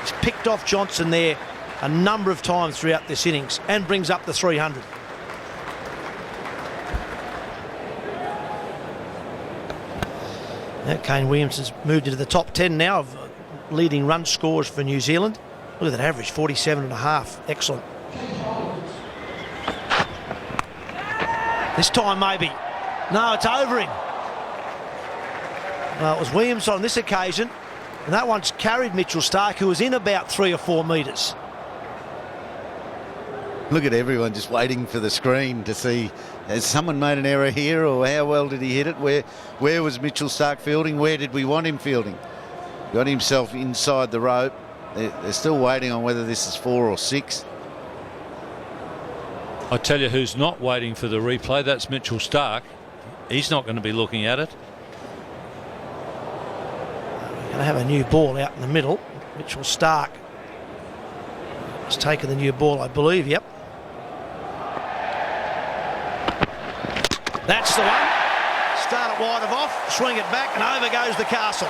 He's picked off Johnson there a number of times throughout this innings and brings up the 300. Kane Williamson's moved into the top 10 now of leading run scores for New Zealand. Look at that average, 47.5. Excellent. This time maybe. No, it's over him. Well, it was Williams on this occasion, and that one's carried Mitchell Starc, who was in about 3 or 4 metres. Look at everyone just waiting for the screen to see, has someone made an error here, or how well did he hit it? Where was Mitchell Starc fielding? Where did we want him fielding? Got himself inside the rope. They're still waiting on whether this is 4 or 6. I tell you who's not waiting for the replay. That's Mitchell Starc. He's not going to be looking at it. We're going to have a new ball out in the middle. Mitchell Starc has taken the new ball, I believe. Yep. That's the one. Start it wide of off, swing it back, and over goes the castle.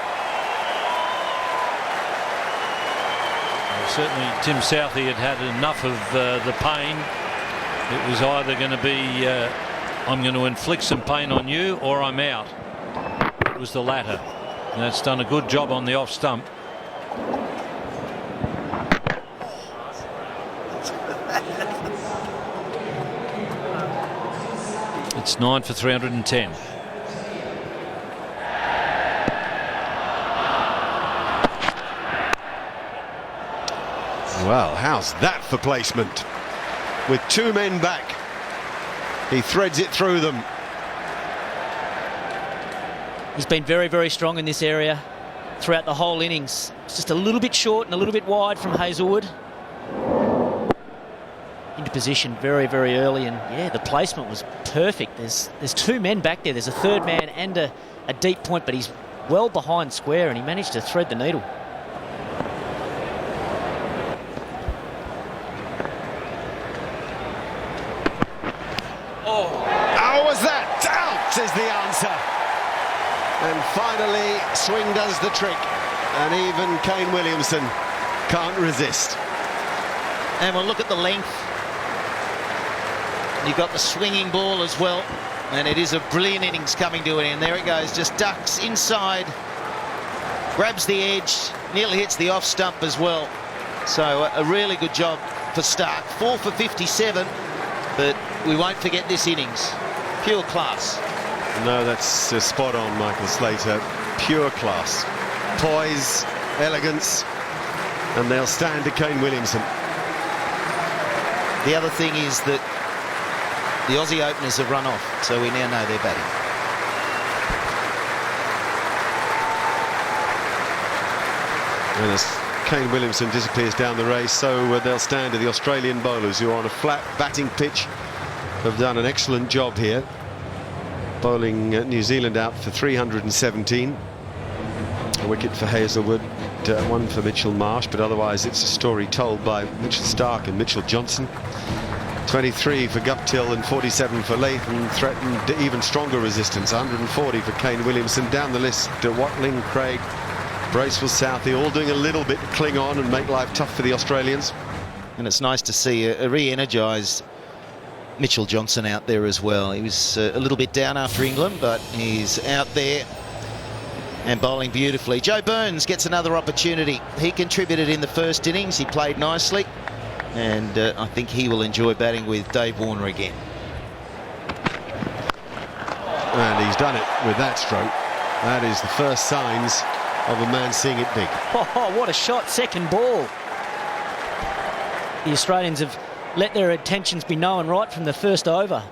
Certainly Tim Southee had enough of the pain. It was either going to be I'm going to inflict some pain on you or I'm out. It was the latter, and that's done a good job on the off stump. It's 9 for 310. Well, how's that for placement? With 2 men back, he threads it through them. He's been very, very strong in this area throughout the whole innings. It's just a little bit short and a little bit wide from Hazelwood. Into position very, very early, and yeah, the placement was perfect. There's 2 men back there. There's a 3rd man and a deep point, but he's well behind square, and he managed to thread the needle. Oh, was that? Out is the answer. And finally, swing does the trick. And even Kane Williamson can't resist. And we'll look at the length. You've got the swinging ball as well. And it is a brilliant innings coming to an end. There it goes, just ducks inside. Grabs the edge, nearly hits the off stump as well. So a really good job for Stark. 4 for 57, but we won't forget this innings. Pure class. No, that's spot on, Michael Slater. Pure class. Poise, elegance, and they'll stand to Kane Williamson. The other thing is that the Aussie openers have run off, so we now know they're batting. And as Kane Williamson disappears down the race, so they'll stand to the Australian bowlers, who are on a flat batting pitch, have done an excellent job here, bowling New Zealand out for 317. A wicket for Hazelwood, 1 for Mitchell Marsh, but otherwise it's a story told by Mitchell Stark and Mitchell Johnson. 23 for Guptill and 47 for Latham threatened even stronger resistance. 140 for Kane Williamson. Down the list, Watling, Craig, Bracewell, Southey, all doing a little bit to cling on and make life tough for the Australians. And it's nice to see a re-energised Mitchell Johnson out there as well. He was a little bit down after England, but he's out there and bowling beautifully. Joe Burns gets another opportunity. He contributed in the first innings. He played nicely, and I think he will enjoy batting with Dave Warner again. And he's done it with that stroke. That is the first signs of a man seeing it big. Oh, what a shot. Second ball. The Australians have let their intentions be known right from the first over.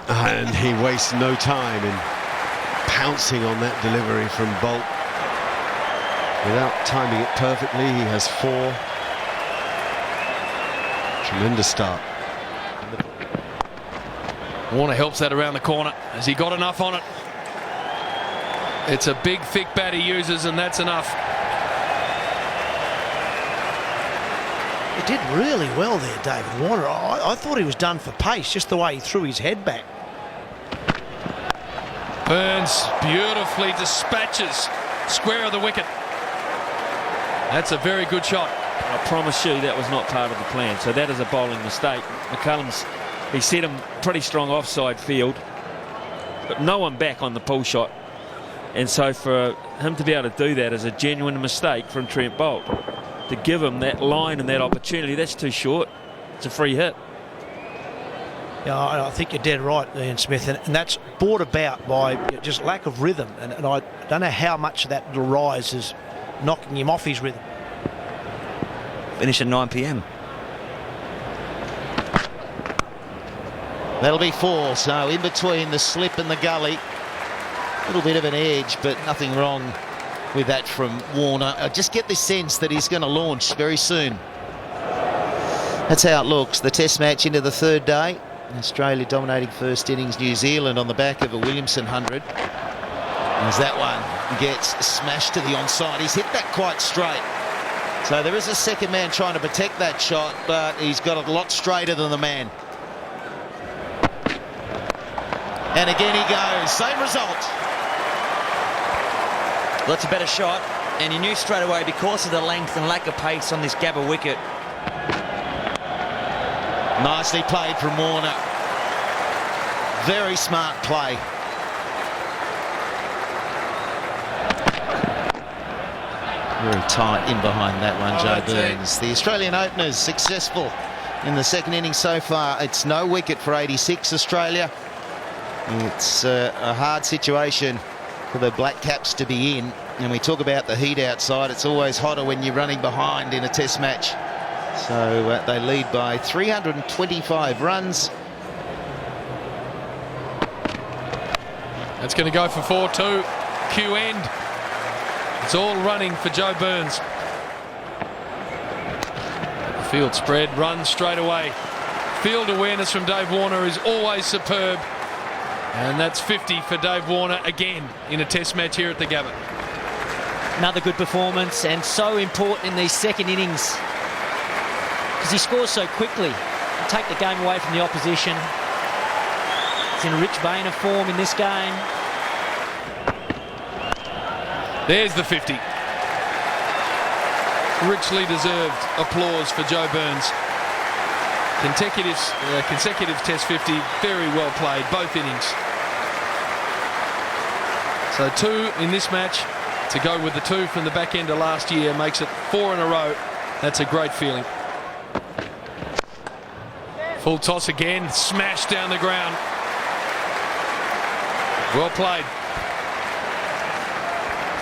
And he wastes no time in pouncing on that delivery from Bolt. Without timing it perfectly, he has 4. Tremendous start. Warner helps that around the corner. Has he got enough on it? It's a big, thick bat he uses, and that's enough. He did really well there, David Warner. I thought he was done for pace, just the way he threw his head back. Burns beautifully dispatches square of the wicket. That's a very good shot. I promise you that was not part of the plan. So that is a bowling mistake. McCullum's, he set him pretty strong offside field, but no one back on the pull shot. And so for him to be able to do that is a genuine mistake from Trent Boult. To give him that line and that opportunity, that's too short. It's a free hit. Yeah, I think you're dead right, Ian Smith, and that's brought about by just lack of rhythm, and I don't know how much of that little rise is knocking him off his rhythm. Finish at 9 p.m. That'll be 4, so in between the slip and the gully, a little bit of an edge, but nothing wrong with that from Warner. I just get this sense that he's going to launch very soon. That's how it looks. The test match into the 3rd day. Australia dominating first innings, New Zealand on the back of a Williamson 100. As that one gets smashed to the onside. He's hit that quite straight. So there is a second man trying to protect that shot, but he's got it a lot straighter than the man. And again he goes. Same result. Well, that's a better shot, and you knew straight away because of the length and lack of pace on this Gabba wicket. Nicely played from Warner. Very smart play. Very tight in behind that one, Joe Burns. The Australian openers successful in the second innings so far. It's no wicket for 86 Australia. It's a hard situation for the Black Caps to be in. And we talk about the heat outside. It's always hotter when you're running behind in a test match. So they lead by 325 runs. That's going to go for 4-2. Q end. It's all running for Joe Burns. Field spread, runs straight away. Field awareness from Dave Warner is always superb. And that's 50 for Dave Warner again in a test match here at the Gabba. Another good performance, and so important in these second innings because he scores so quickly. He'll take the game away from the opposition. He's in a rich vein of form in this game. There's the 50. Richly deserved applause for Joe Burns. Consecutive Test 50, very well played, both innings. So 2 in this match. To go with the 2 from the back end of last year makes it 4 in a row. That's a great feeling. Full toss again, smashed down the ground. Well played.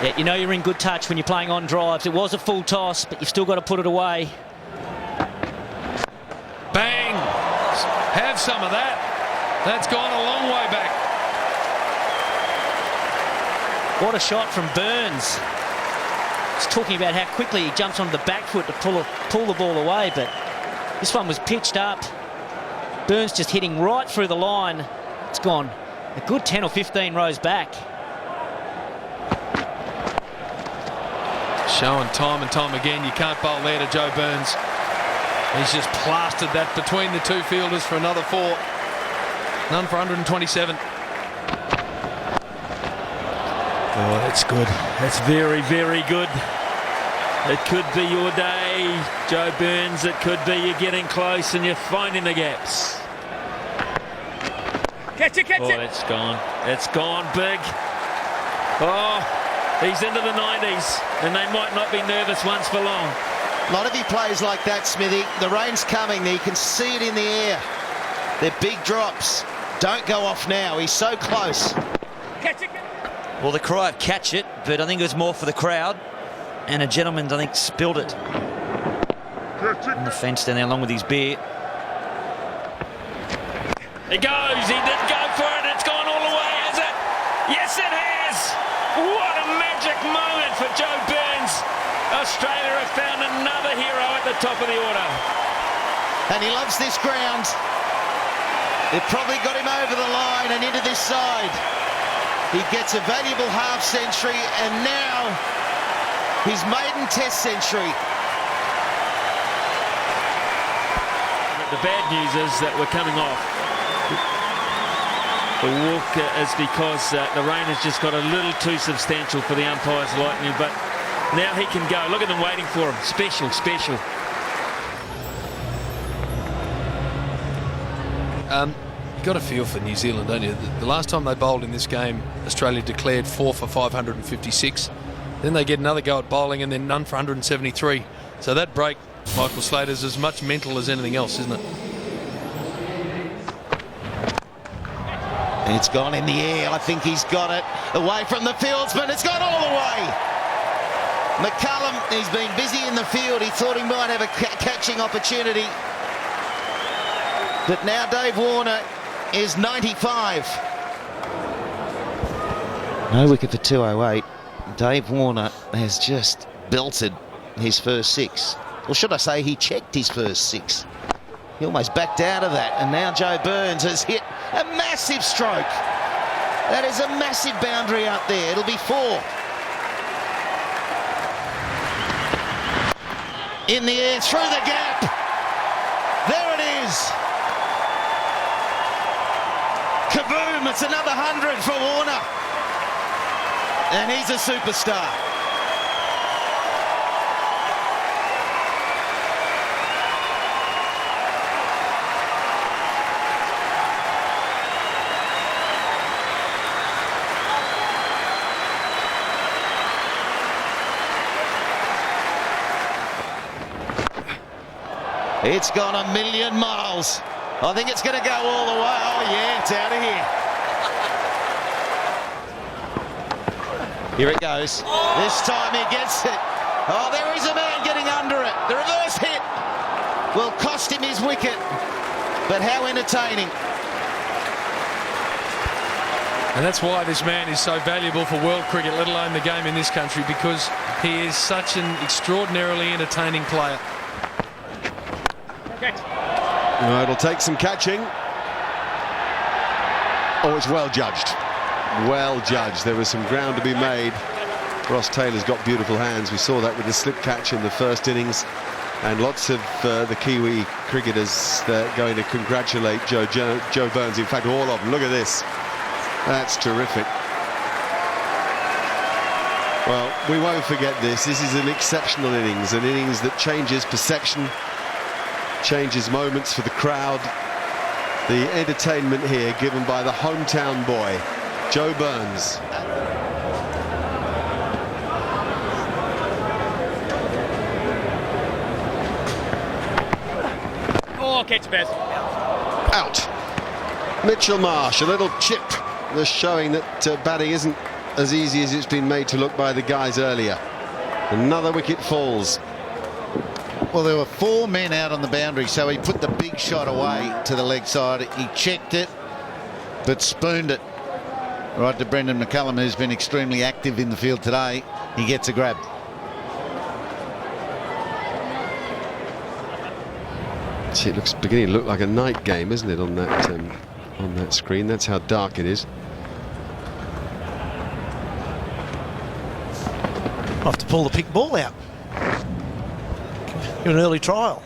Yeah, you know you're in good touch when you're playing on drives. It was a full toss, but you've still got to put it away. Bang! Have some of that. That's gone a long way back. What a shot from Burns. He's talking about how quickly he jumps onto the back foot to pull the ball away, but this one was pitched up. Burns just hitting right through the line. It's gone a good 10 or 15 rows back. Showing time and time again, you can't bowl there to Joe Burns. He's just plastered that between the 2 fielders for another 4. None for 127. Oh, that's good. That's very, very good. It could be your day, Joe Burns. It could be you're getting close and you're finding the gaps. Catch it, catch it. It's gone. It's gone big. Oh, he's into the 90s, and they might not be nervous once for long. A lot of he plays like that, Smithy. The rain's coming. You can see it in the air. They're big drops. Don't go off now. He's so close. Catch it. Well, the cry of catch it, but I think it was more for the crowd. And a gentleman, I think, spilled it on the fence down there along with his beer. He goes. He did go for it. It's gone all the way, has it? Yes, it has. What a magic moment for Joe Burns. Australia have found another hero at the top of the order. And he loves this ground. It probably got him over the line and into this side. He gets a valuable half century, and now his maiden test century. The bad news is that we're coming off. The walk is because the rain has just got a little too substantial for the umpire's liking, but now he can go. Look at them waiting for him. Special, special. You've got a feel for New Zealand, don't you? The last time they bowled in this game, Australia declared 4 for 556. Then they get another go at bowling and then none for 173. So that break, Michael Slater, is as much mental as anything else, isn't it? It's gone in the air. I think he's got it away from the fieldsman. It's gone all the way. McCullum, he's been busy in the field. He thought he might have a catching opportunity. But now Dave Warner is 95. No wicket for 208. Dave Warner has just belted his first 6. Or should I say he checked his first 6. He almost backed out of that. And now Joe Burns has hit a massive stroke. That is a massive boundary out there. It'll be 4. In the air, through the gap. There it is. Kaboom, it's another 100 for Warner. And he's a superstar. It's gone a million miles. I think it's going to go all the way. Oh, yeah, it's out of here. Here it goes. This time he gets it. Oh, there is a man getting under it. The reverse hit will cost him his wicket. But how entertaining. And that's why this man is so valuable for world cricket, let alone the game in this country, because he is such an extraordinarily entertaining player. No, it'll take some catching. Oh, it's well judged. Well judged. There was some ground to be made. Ross Taylor's got beautiful hands. We saw that with the slip catch in the first innings. And lots of the Kiwi cricketers going to congratulate Joe Burns. In fact, all of them. Look at this. That's terrific. Well, we won't forget this. This is an exceptional innings, an innings that changes perception, changes moments for the crowd. The entertainment here given by the hometown boy, Joe Burns. Oh, catch best. Out. Mitchell Marsh, a little chip. Just showing that batting isn't as easy as it's been made to look by the guys earlier. Another wicket falls. Well, there were 4 men out on the boundary, so he put the big shot away to the leg side. He checked it, but spooned it right to Brendan McCullum, who's been extremely active in the field today. He gets a grab. See, it looks beginning to look like a night game, isn't it, on that screen? That's how dark it is. I'll have to pull the pick ball out. Give an early trial.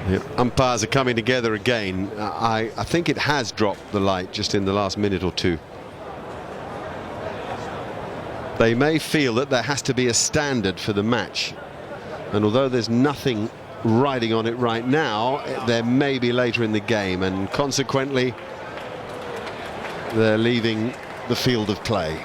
The umpires are coming together again. I think it has dropped the light just in the last minute or two. They may feel that there has to be a standard for the match, and although there's nothing riding on it right now, there may be later in the game, and consequently they're leaving the field of play.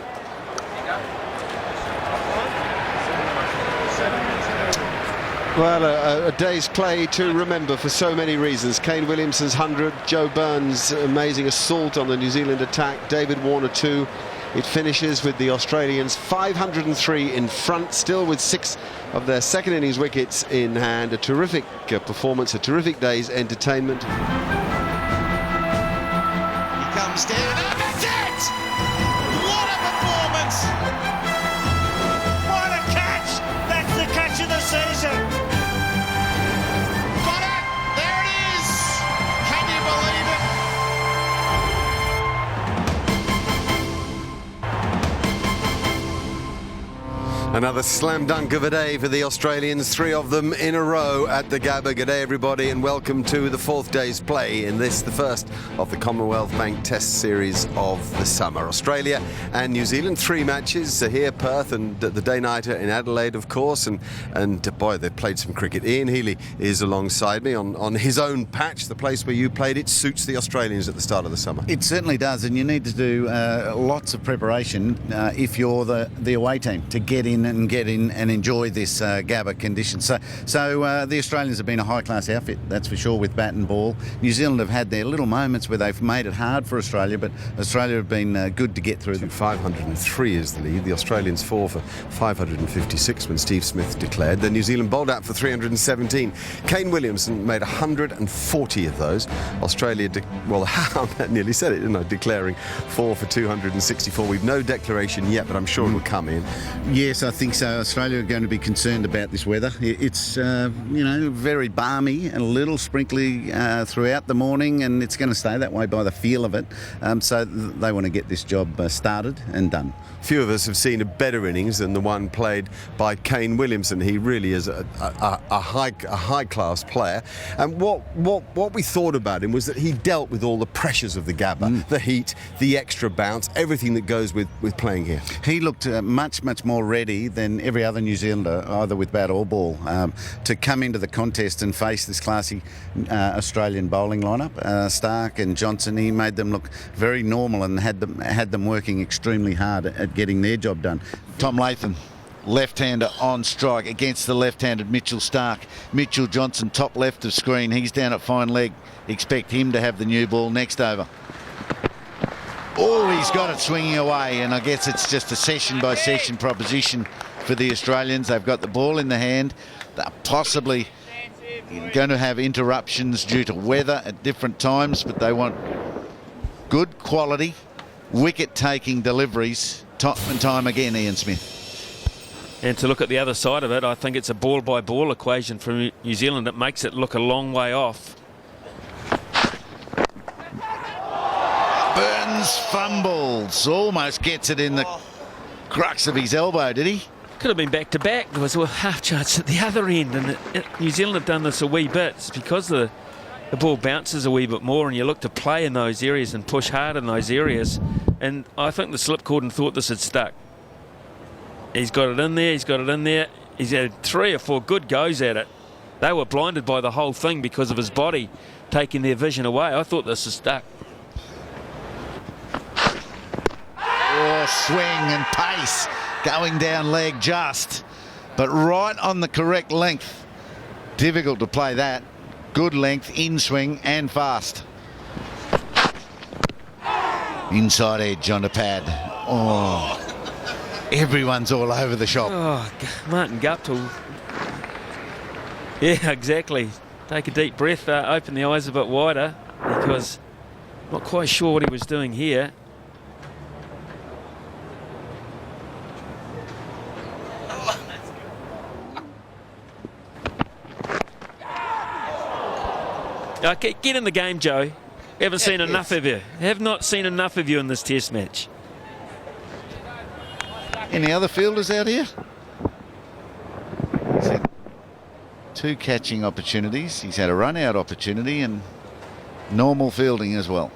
Well, a day's play to remember for so many reasons. Kane Williamson's 100, Joe Burns' amazing assault on the New Zealand attack, David Warner 2. It finishes with the Australians 503 in front, still with 6 of their second innings wickets in hand. A terrific performance, a terrific day's entertainment. He comes down, and that's it! What a performance! What a catch! That's the catch of the season. Got it! There it is! Can you believe it? Another slam dunk of a day for the Australians, 3 of them in a row at the Gabba. Good day, everybody, and welcome to the 4th day's play in this, the first of the Commonwealth Bank Test Series of the summer. Australia and New Zealand, 3 matches here, Perth and the day-nighter in Adelaide, of course, and boy, they've played some cricket. Ian Healy is alongside me on his own patch, the place where you played. It suits the Australians at the start of the summer. It certainly does, and you need to do lots of preparation if you're the away team to get in and enjoy this Gabba condition. So the Australians have been a high-class outfit, that's for sure, with bat and ball. New Zealand have had their little moments where they've made it hard for Australia, but Australia have been good to get through them. 503 is the lead. The Australians 4 for 556 when Steve Smith declared. Then New Zealand bowled out for 317. Kane Williamson made 140 of those. Australia, well, I nearly said it, didn't I? Declaring 4 for 264. We've no declaration yet, but I'm sure it'll come in. Yes, I think so. Australia are going to be concerned about this weather. It's very balmy and a little sprinkly throughout the morning, and it's going to stay that way by the feel of it. So they want to get this job started and done. Few of us have seen a better innings than the one played by Kane Williamson. He really is a high-class player. And what we thought about him was that he dealt with all the pressures of the Gabba, the heat, the extra bounce, everything that goes with playing here. He looked much more ready than every other New Zealander, either with bat or ball, to come into the contest and face this classy Australian bowling lineup. Stark and Johnson, he made them look very normal and had them working extremely hard at getting their job done. Tom Latham left-hander on strike against the left-handed Mitchell Starc. Mitchell Johnson, top left of screen. He's down at fine leg. Expect him to have the new ball next over. Oh, he's got it swinging away, and I guess it's just a session-by-session proposition for the Australians. They've got the ball in the hand. They're possibly going to have interruptions due to weather at different times, but they want good quality, wicket-taking deliveries time and time again, Ian Smith. And to look at the other side of it, I think it's a ball-by-ball equation for New Zealand that makes it look a long way off. Burns fumbles, almost gets it in the crux of his elbow, did he? Could have been back-to-back. There was a half chance at the other end, and New Zealand have done this a wee bit. It's because the ball bounces a wee bit more and you look to play in those areas and push hard in those areas. And I think the slip cordon thought this had stuck. He's got it in there, he's got it in there. He's had 3 or 4 good goes at it. They were blinded by the whole thing because of his body taking their vision away. I thought this was stuck. Oh, swing and pace going down leg just, but right on the correct length. Difficult to play that. Good length, in swing and fast. Inside edge on the pad. Oh, everyone's all over the shop. Oh, Martin Guptill. Yeah, exactly. Take a deep breath, open the eyes a bit wider, because not quite sure what he was doing here. Okay, get in the game, Joe. Haven't seen enough of you. Have not seen enough of you in this test match. Any other fielders out here? He's had 2 catching opportunities. He's had a run-out opportunity and normal fielding as well.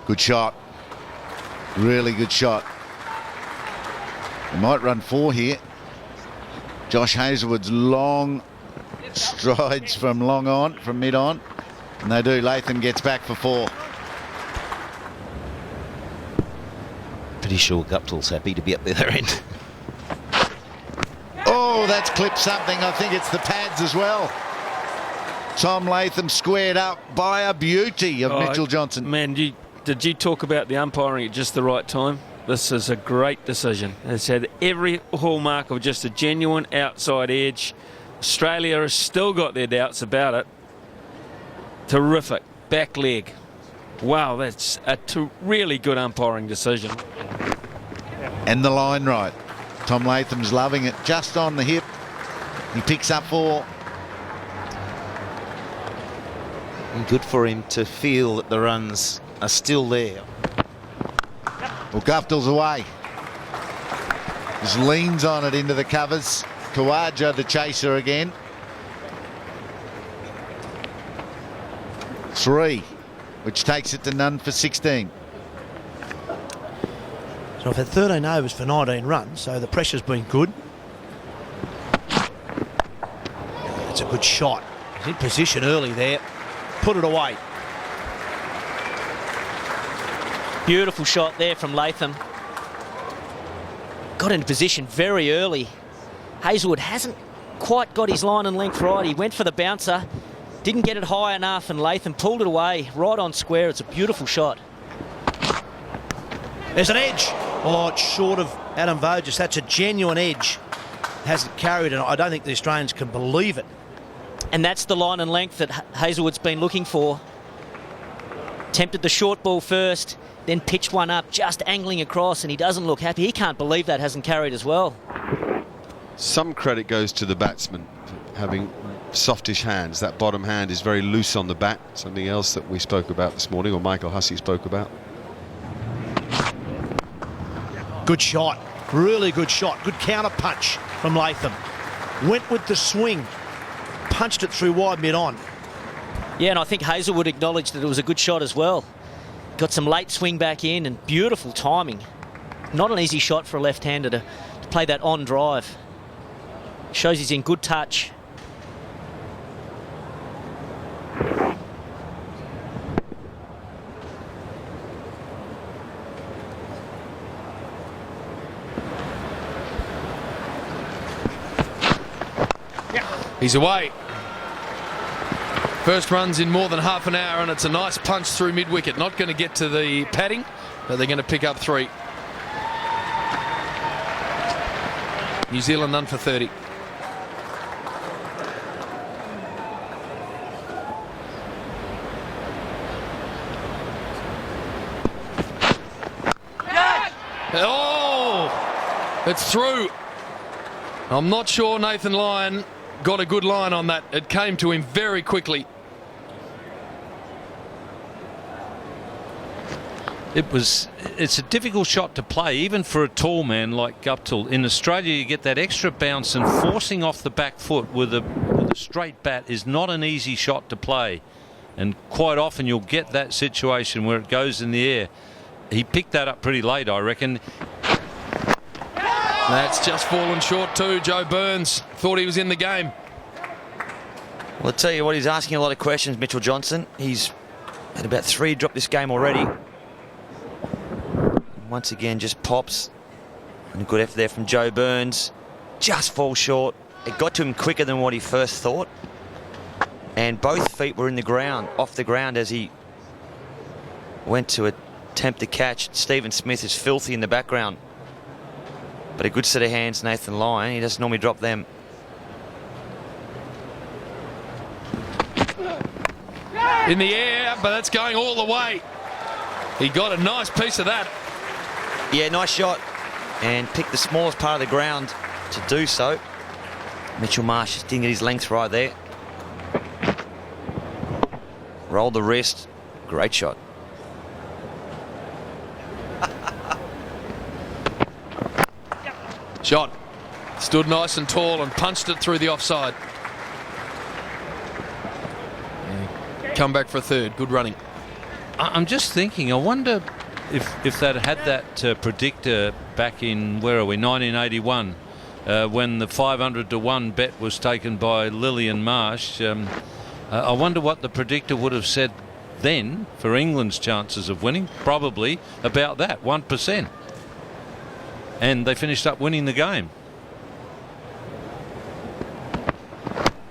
Good shot. Really good shot. They might run 4 here. Josh Hazlewood's long strides from long on, from mid on. And they do. Latham gets back for 4. Pretty sure Guptill's happy to be up the other end. Oh, that's clipped something. I think it's the pads as well. Tom Latham squared up by a beauty of Mitchell Johnson. Man, did you talk about the umpiring at just the right time? This is a great decision. It's had every hallmark of just a genuine outside edge. Australia has still got their doubts about it. Terrific. Back leg. Wow, that's a really good umpiring decision. And the line right. Tom Latham's loving it. Just on the hip. He picks up 4. And good for him to feel that the runs are still there. Well, Guptill's away. Just leans on it into the covers. Khawaja the chaser again. 3, which takes it to none for 16. So I've had 13 overs for 19 runs, so the pressure's been good. It's a good shot. He's in position early there. Put it away. Beautiful shot there from Latham. Got into position very early. Hazlewood hasn't quite got his line and length right. He went for the bouncer, didn't get it high enough, and Latham pulled it away right on square. It's a beautiful shot. There's an edge. Oh, it's short of Adam Voges. That's a genuine edge. Hasn't carried it. I don't think the Australians can believe it. And that's the line and length that Hazlewood's been looking for. Tempted the short ball first, then pitched one up, just angling across, and he doesn't look happy. He can't believe that hasn't carried as well. Some credit goes to the batsman for having softish hands. That bottom hand is very loose on the bat. Something else that we spoke about this morning, or Michael Hussey spoke about. Good shot. Really good shot. Good counter punch from Latham. Went with the swing. Punched it through wide mid-on. Yeah, and I think Hazlewood acknowledged that it was a good shot as well. Got some late swing back in and beautiful timing. Not an easy shot for a left-hander to play that on drive. Shows he's in good touch. He's away. First run's in more than half an hour, and it's a nice punch through mid-wicket. Not going to get to the padding, but they're going to pick up 3. New Zealand none for 30. Oh, it's through. I'm not sure Nathan Lyon got a good line on that. It came to him very quickly. It's a difficult shot to play, even for a tall man like Guptill. In Australia, you get that extra bounce, and forcing off the back foot with a straight bat is not an easy shot to play. And quite often you'll get that situation where it goes in the air. He picked that up pretty late, I reckon. That's just fallen short too. Joe Burns thought he was in the game. Well, I'll tell you what, he's asking a lot of questions, Mitchell Johnson. He's had about 3 drop this game already. Once again, just pops. And a good effort there from Joe Burns. Just falls short. It got to him quicker than what he first thought. And both feet were in the ground, off the ground, as he went to attempt to catch. Stephen Smith is filthy in the background. But a good set of hands, Nathan Lyon. He doesn't normally drop them. In the air, but that's going all the way. He got a nice piece of that. Yeah, nice shot. And picked the smallest part of the ground to do so. Mitchell Marsh just didn't get his length right there. Rolled the wrist. Great shot. Shot. Stood nice and tall and punched it through the offside. Come back for a third. Good running. I'm just thinking, I wonder if they'd had that predictor back in, where are we, 1981, when the 500 to 1 bet was taken by Lillian Marsh. I wonder what the predictor would have said then for England's chances of winning. Probably about that, 1%. And they finished up winning the game.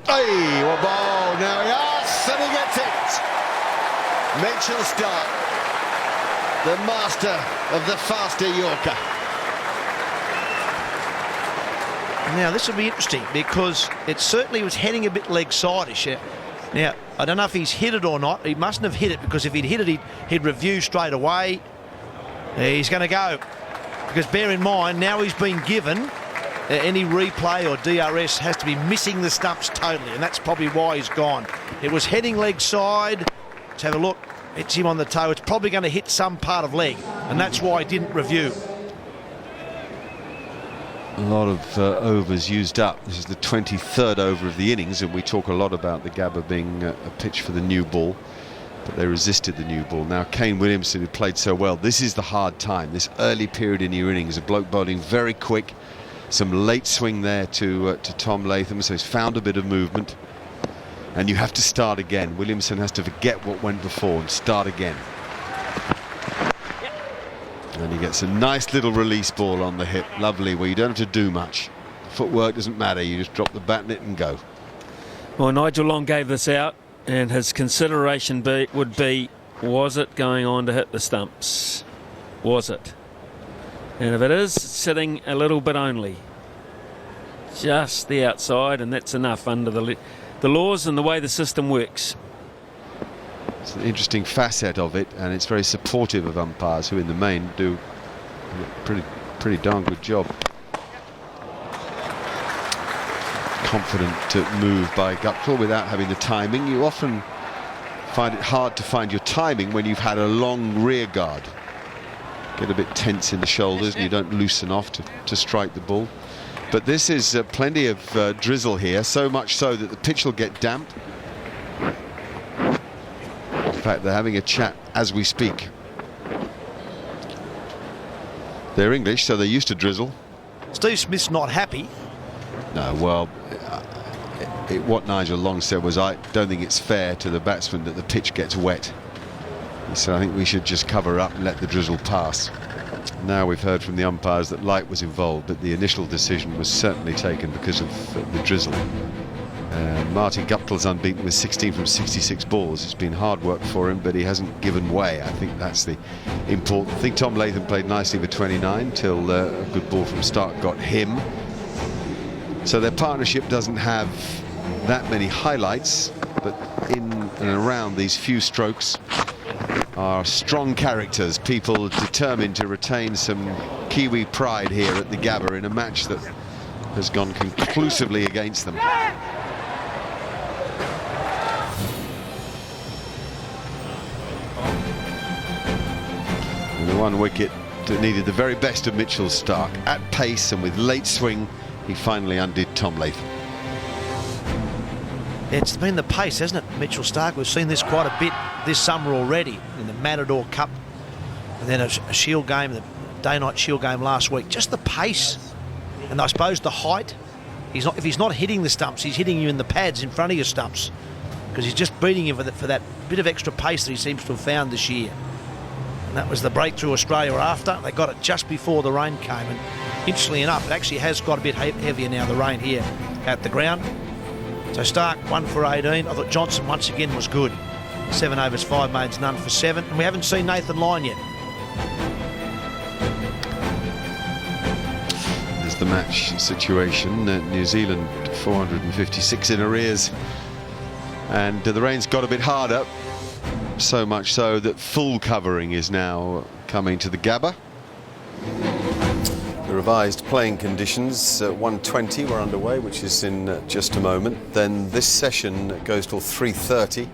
Hey, what ball, now he asks and he gets it. Mitchell Stark, the master of the faster Yorker. Now this will be interesting because it certainly was heading a bit leg side-ish. Now I don't know if he's hit it or not. He mustn't have hit it, because if he'd hit it, he'd review straight away. He's going to go, because bear in mind now he's been given any replay or DRS has to be missing the stumps totally, and that's probably why he's gone. It was heading leg side. Let's have a look. Hits him on the toe. It's probably going to hit some part of leg, and that's why he didn't review. A lot of overs used up. This is the 23rd over of the innings, and we talk a lot about the Gabba being a pitch for the new ball, but they resisted the new ball. Now Kane Williamson, who played so well, this is the hard time, this early period in your innings. A bloke bowling very quick, some late swing there to Tom Latham, so he's found a bit of movement, and you have to start again. Williamson has to forget what went before and start again. And he gets a nice little release ball on the hip, lovely, where you don't have to do much. Footwork doesn't matter, you just drop the bat in it and go. Well, Nigel Long gave this out, and his consideration would be, was it going on to hit the stumps? Was it? And if it is, sitting a little bit only. Just the outside, and that's enough under the laws and the way the system works. It's an interesting facet of it, and it's very supportive of umpires, who in the main do a pretty darn good job. Confident move by Guptill without having the timing. You often find it hard to find your timing when you've had a long rear guard. Get a bit tense in the shoulders and you don't loosen off to strike the ball. But this is plenty of drizzle here, so much so that the pitch will get damp. In fact, they're having a chat as we speak. They're English, so they're used to drizzle. Steve Smith's not happy. No, well, what Nigel Long said was, I don't think it's fair to the batsman that the pitch gets wet. So I think we should just cover up and let the drizzle pass. Now we've heard from the umpires that light was involved, but the initial decision was certainly taken because of the drizzle. Martin Guptill's unbeaten with 16 from 66 balls. It's been hard work for him, but he hasn't given way. I think that's the important thing. Tom Latham played nicely with 29 till a good ball from Stark got him. So their partnership doesn't have that many highlights, but in and around these few strokes are strong characters, people determined to retain some Kiwi pride here at the Gabba in a match that has gone conclusively against them. And the one wicket that needed the very best of Mitchell Starc. At pace and with late swing, he finally undid Tom Latham. It's been the pace, hasn't it, Mitchell Starc? We've seen this quite a bit this summer already in the Matador Cup, and then a Shield game, the day-night Shield game last week. Just the pace, and I suppose the height. If he's not hitting the stumps, he's hitting you in the pads in front of your stumps, because he's just beating you for that bit of extra pace that he seems to have found this year. And that was the breakthrough Australia were after. They got it just before the rain came, and interestingly enough, it actually has got a bit heavier now, the rain here at the ground. So Starc 1 for 18. I thought Johnson once again was good. 7 overs, 5 maids, none for 7. And we haven't seen Nathan Lyon yet. There's the match situation. New Zealand 456 in arrears. And the rain's got a bit harder. So much so that full covering is now coming to the Gabba. The revised playing conditions, 1:20 we're underway, which is in just a moment. Then this session goes till 3:30,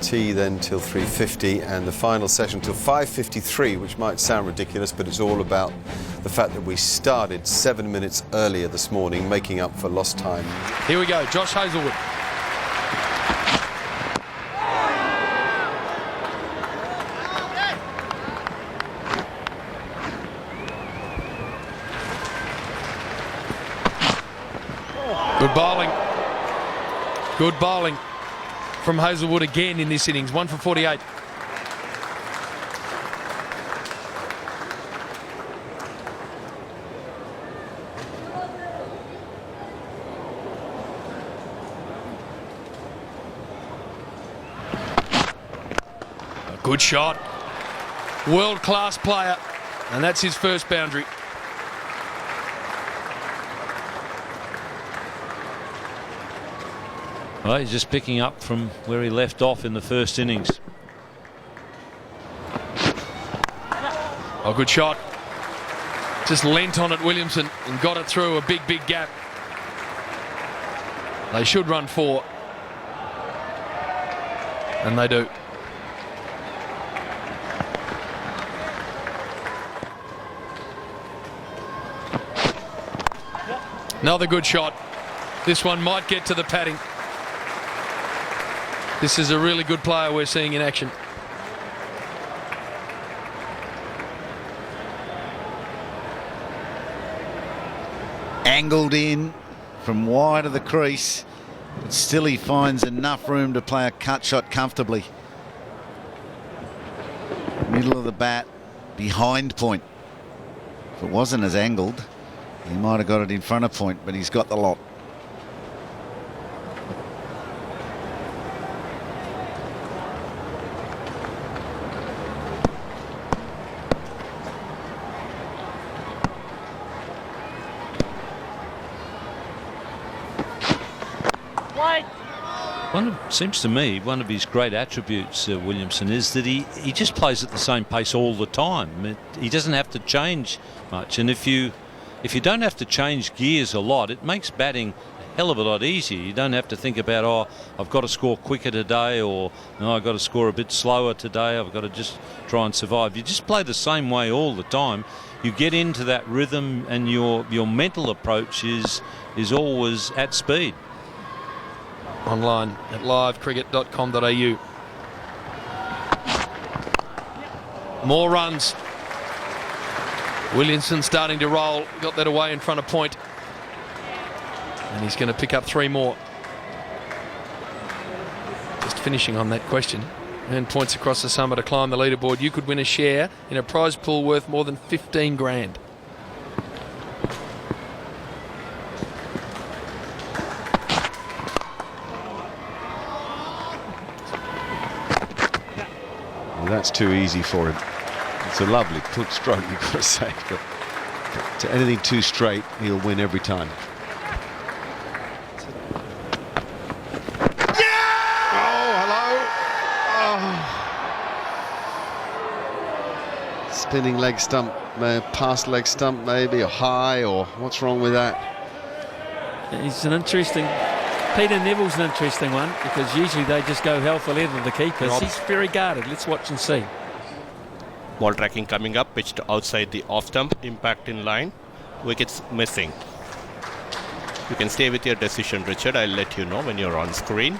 tea then till 3:50, and the final session till 5:53, which might sound ridiculous, but it's all about the fact that we started 7 minutes earlier this morning, making up for lost time. Here we go, Josh Hazlewood. Good bowling. Good bowling from Hazlewood again in this innings. 1 for 48. A good shot. World-class player. And that's his first boundary. Well, he's just picking up from where he left off in the first innings. Oh, good shot. Just leant on it, Williamson, and got it through a big, big gap. They should run 4. And they do. Another good shot. This one might get to the padding. This is a really good player we're seeing in action. Angled in from wide of the crease, but still he finds enough room to play a cut shot comfortably. Middle of the bat, behind point. If it wasn't as angled, he might have got it in front of point, but he's got the lot. Seems to me one of his great attributes, Williamson, is that he just plays at the same pace all the time. He doesn't have to change much, and if you don't have to change gears a lot, it makes batting a hell of a lot easier. You don't have to think about, oh, I've got to score quicker today, or no, I've got to score a bit slower today, I've got to just try and survive. You just play the same way all the time. You get into that rhythm, and your mental approach is always at speed. Online at livecricket.com.au. More runs. Williamson starting to roll. Got that away in front of point. And he's going to pick up 3 more. Just finishing on that question. And points across the summer to climb the leaderboard. You could win a share in a prize pool worth more than 15 grand. Well, that's too easy for him. It's a lovely quick stroke, you've got to say, but to anything too straight, he'll win every time. Spinning leg stump, past leg stump maybe, or high, or what's wrong with that? He's an interesting... Peter Neville's an interesting one, because usually they just go hell for leather, the keepers. He's very guarded. Let's watch and see. Ball tracking coming up, pitched outside the off stump, impact in line, wickets missing. You can stay with your decision, Richard. I'll let you know when you're on screen.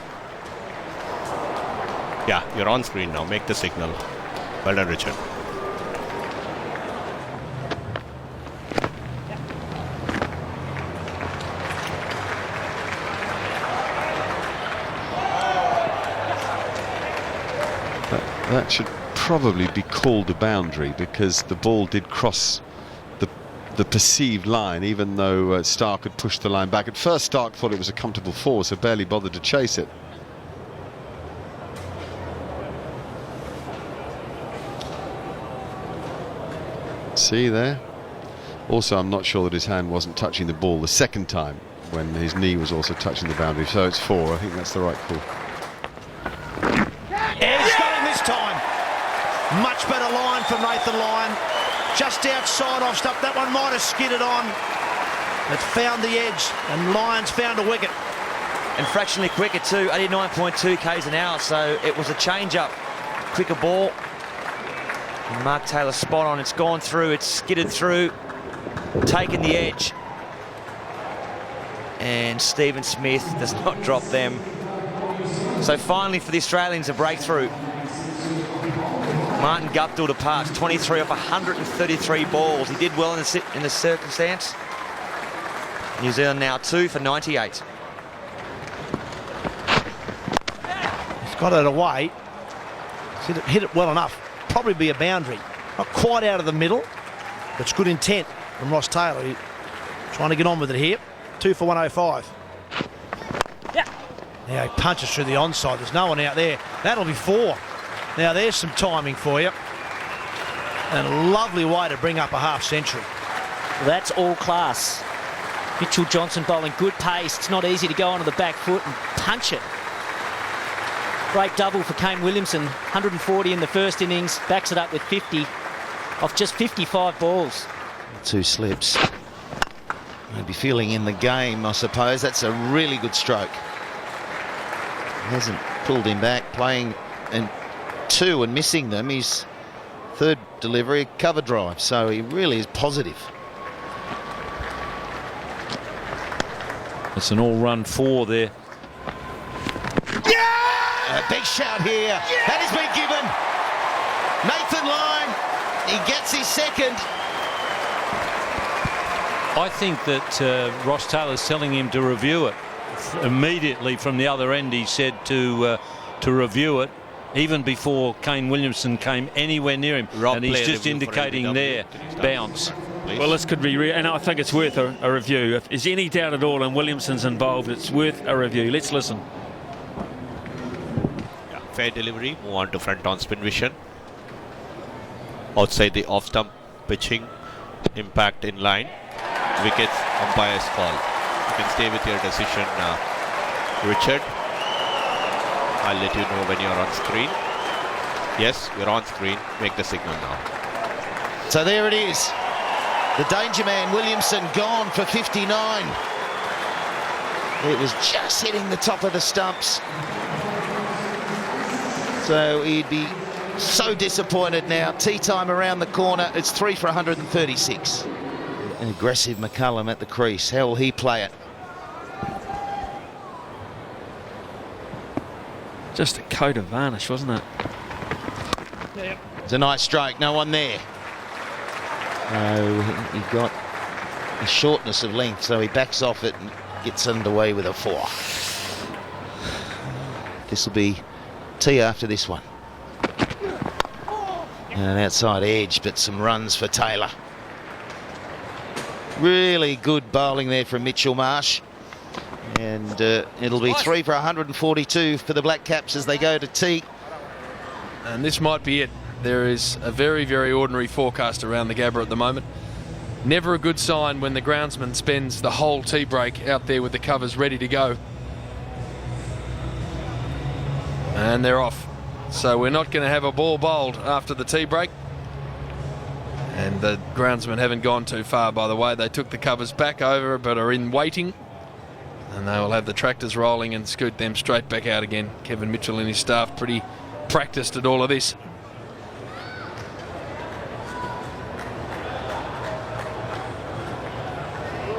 Yeah, you're on screen now. Make the signal. Well done, Richard. That should probably be called a boundary, because the ball did cross the perceived line, even though Stark had pushed the line back. At first Stark thought it was a comfortable four, so barely bothered to chase it. See there? Also, I'm not sure that his hand wasn't touching the ball the second time when his knee was also touching the boundary, so it's four. I think that's the right call. Time. Much better line from Nathan Lyon. Just outside off stump. That one might have skidded on. It found the edge, and Lyons found a wicket. And fractionally quicker too, 89.2 k's an hour, so it was a change-up. Quicker ball. And Mark Taylor spot on. It's gone through, it's skidded through, taken the edge. And Stephen Smith does not drop them. So finally for the Australians, a breakthrough. Martin Guptill departs, 23 off 133 balls. He did well in the circumstance. New Zealand now 2 for 98. He's got it away. Hit it well enough. Probably be a boundary. Not quite out of the middle, but it's good intent from Ross Taylor. He's trying to get on with it here. 2 for 105. Yeah. Now he punches through the onside. There's no one out there. That'll be 4. Now there's some timing for you. And a lovely way to bring up a half century. Well, that's all class. Mitchell Johnson bowling good pace. It's not easy to go onto the back foot and punch it. Great double for Kane Williamson. 140 in the first innings. Backs it up with 50 off just 55 balls. 2 slips. Maybe feeling in the game, I suppose. That's a really good stroke. Hasn't pulled him back, playing in 2 and missing them. His third delivery, cover drive, so he really is positive. It's an all-run 4 there. Yeah! A big shout here. Yeah! That has been given. Nathan Lyon, he gets his second. I think that Ross Taylor's telling him to review it. Immediately from the other end, he said to review it, even before Kane Williamson came anywhere near him. And he's just indicating there, bounce. Well, this could be and I think it's worth a review. If there's any doubt at all and Williamson's involved, it's worth a review. Let's listen. Yeah, fair delivery. Move on to front on spin vision. Outside the off stump, pitching, impact in line. Wickets, umpire's call. You can stay with your decision, Richard. I'll let you know when you're on screen. Yes, you're on screen. Make the signal now. So there it is. The danger man, Williamson, gone for 59. It was just hitting the top of the stumps. So he'd be so disappointed now. Tea time around the corner. It's 3 for 136. An aggressive McCullum at the crease. How will he play it? Just a coat of varnish, wasn't it? It's a nice stroke, no one there. He got a shortness of length, so he backs off it and gets underway with a 4. This will be tea after this one. And an outside edge, but some runs for Taylor. Really good bowling there from Mitchell Marsh. And it'll be 3 for 142 for the Black Caps as they go to tea. and this might be it. There is a very, very ordinary forecast around the Gabba at the moment. Never a good sign when the groundsman spends the whole tea break out there with the covers ready to go. And they're off. So we're not going to have a ball bowled after the tea break. And the groundsmen haven't gone too far, by the way. They took the covers back over but are in waiting. And they will have the tractors rolling and scoot them straight back out again. Kevin Mitchell and his staff pretty practiced at all of this.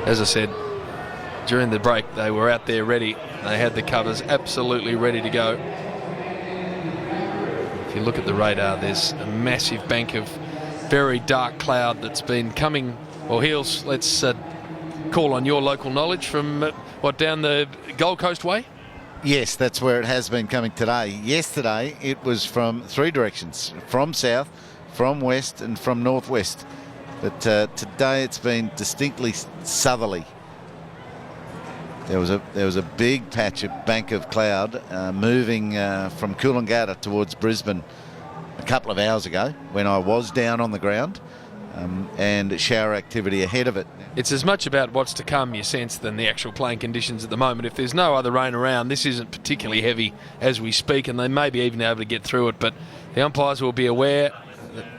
As I said, during the break, they were out there ready. They had the covers absolutely ready to go. If you look at the radar, there's a massive bank of very dark cloud that's been coming. Well, Heels, let's call on your local knowledge from, down the Gold Coast way? Yes, that's where it has been coming today. Yesterday, it was from three directions, from south, from west and from northwest. But today it's been distinctly southerly. There was a big patch of bank of cloud moving from Coolangatta towards Brisbane a couple of hours ago when I was down on the ground, and shower activity ahead of it. It's as much about what's to come, you sense, than the actual playing conditions at the moment. If there's no other rain around, this isn't particularly heavy as we speak, and they may be even able to get through it. But the umpires will be aware,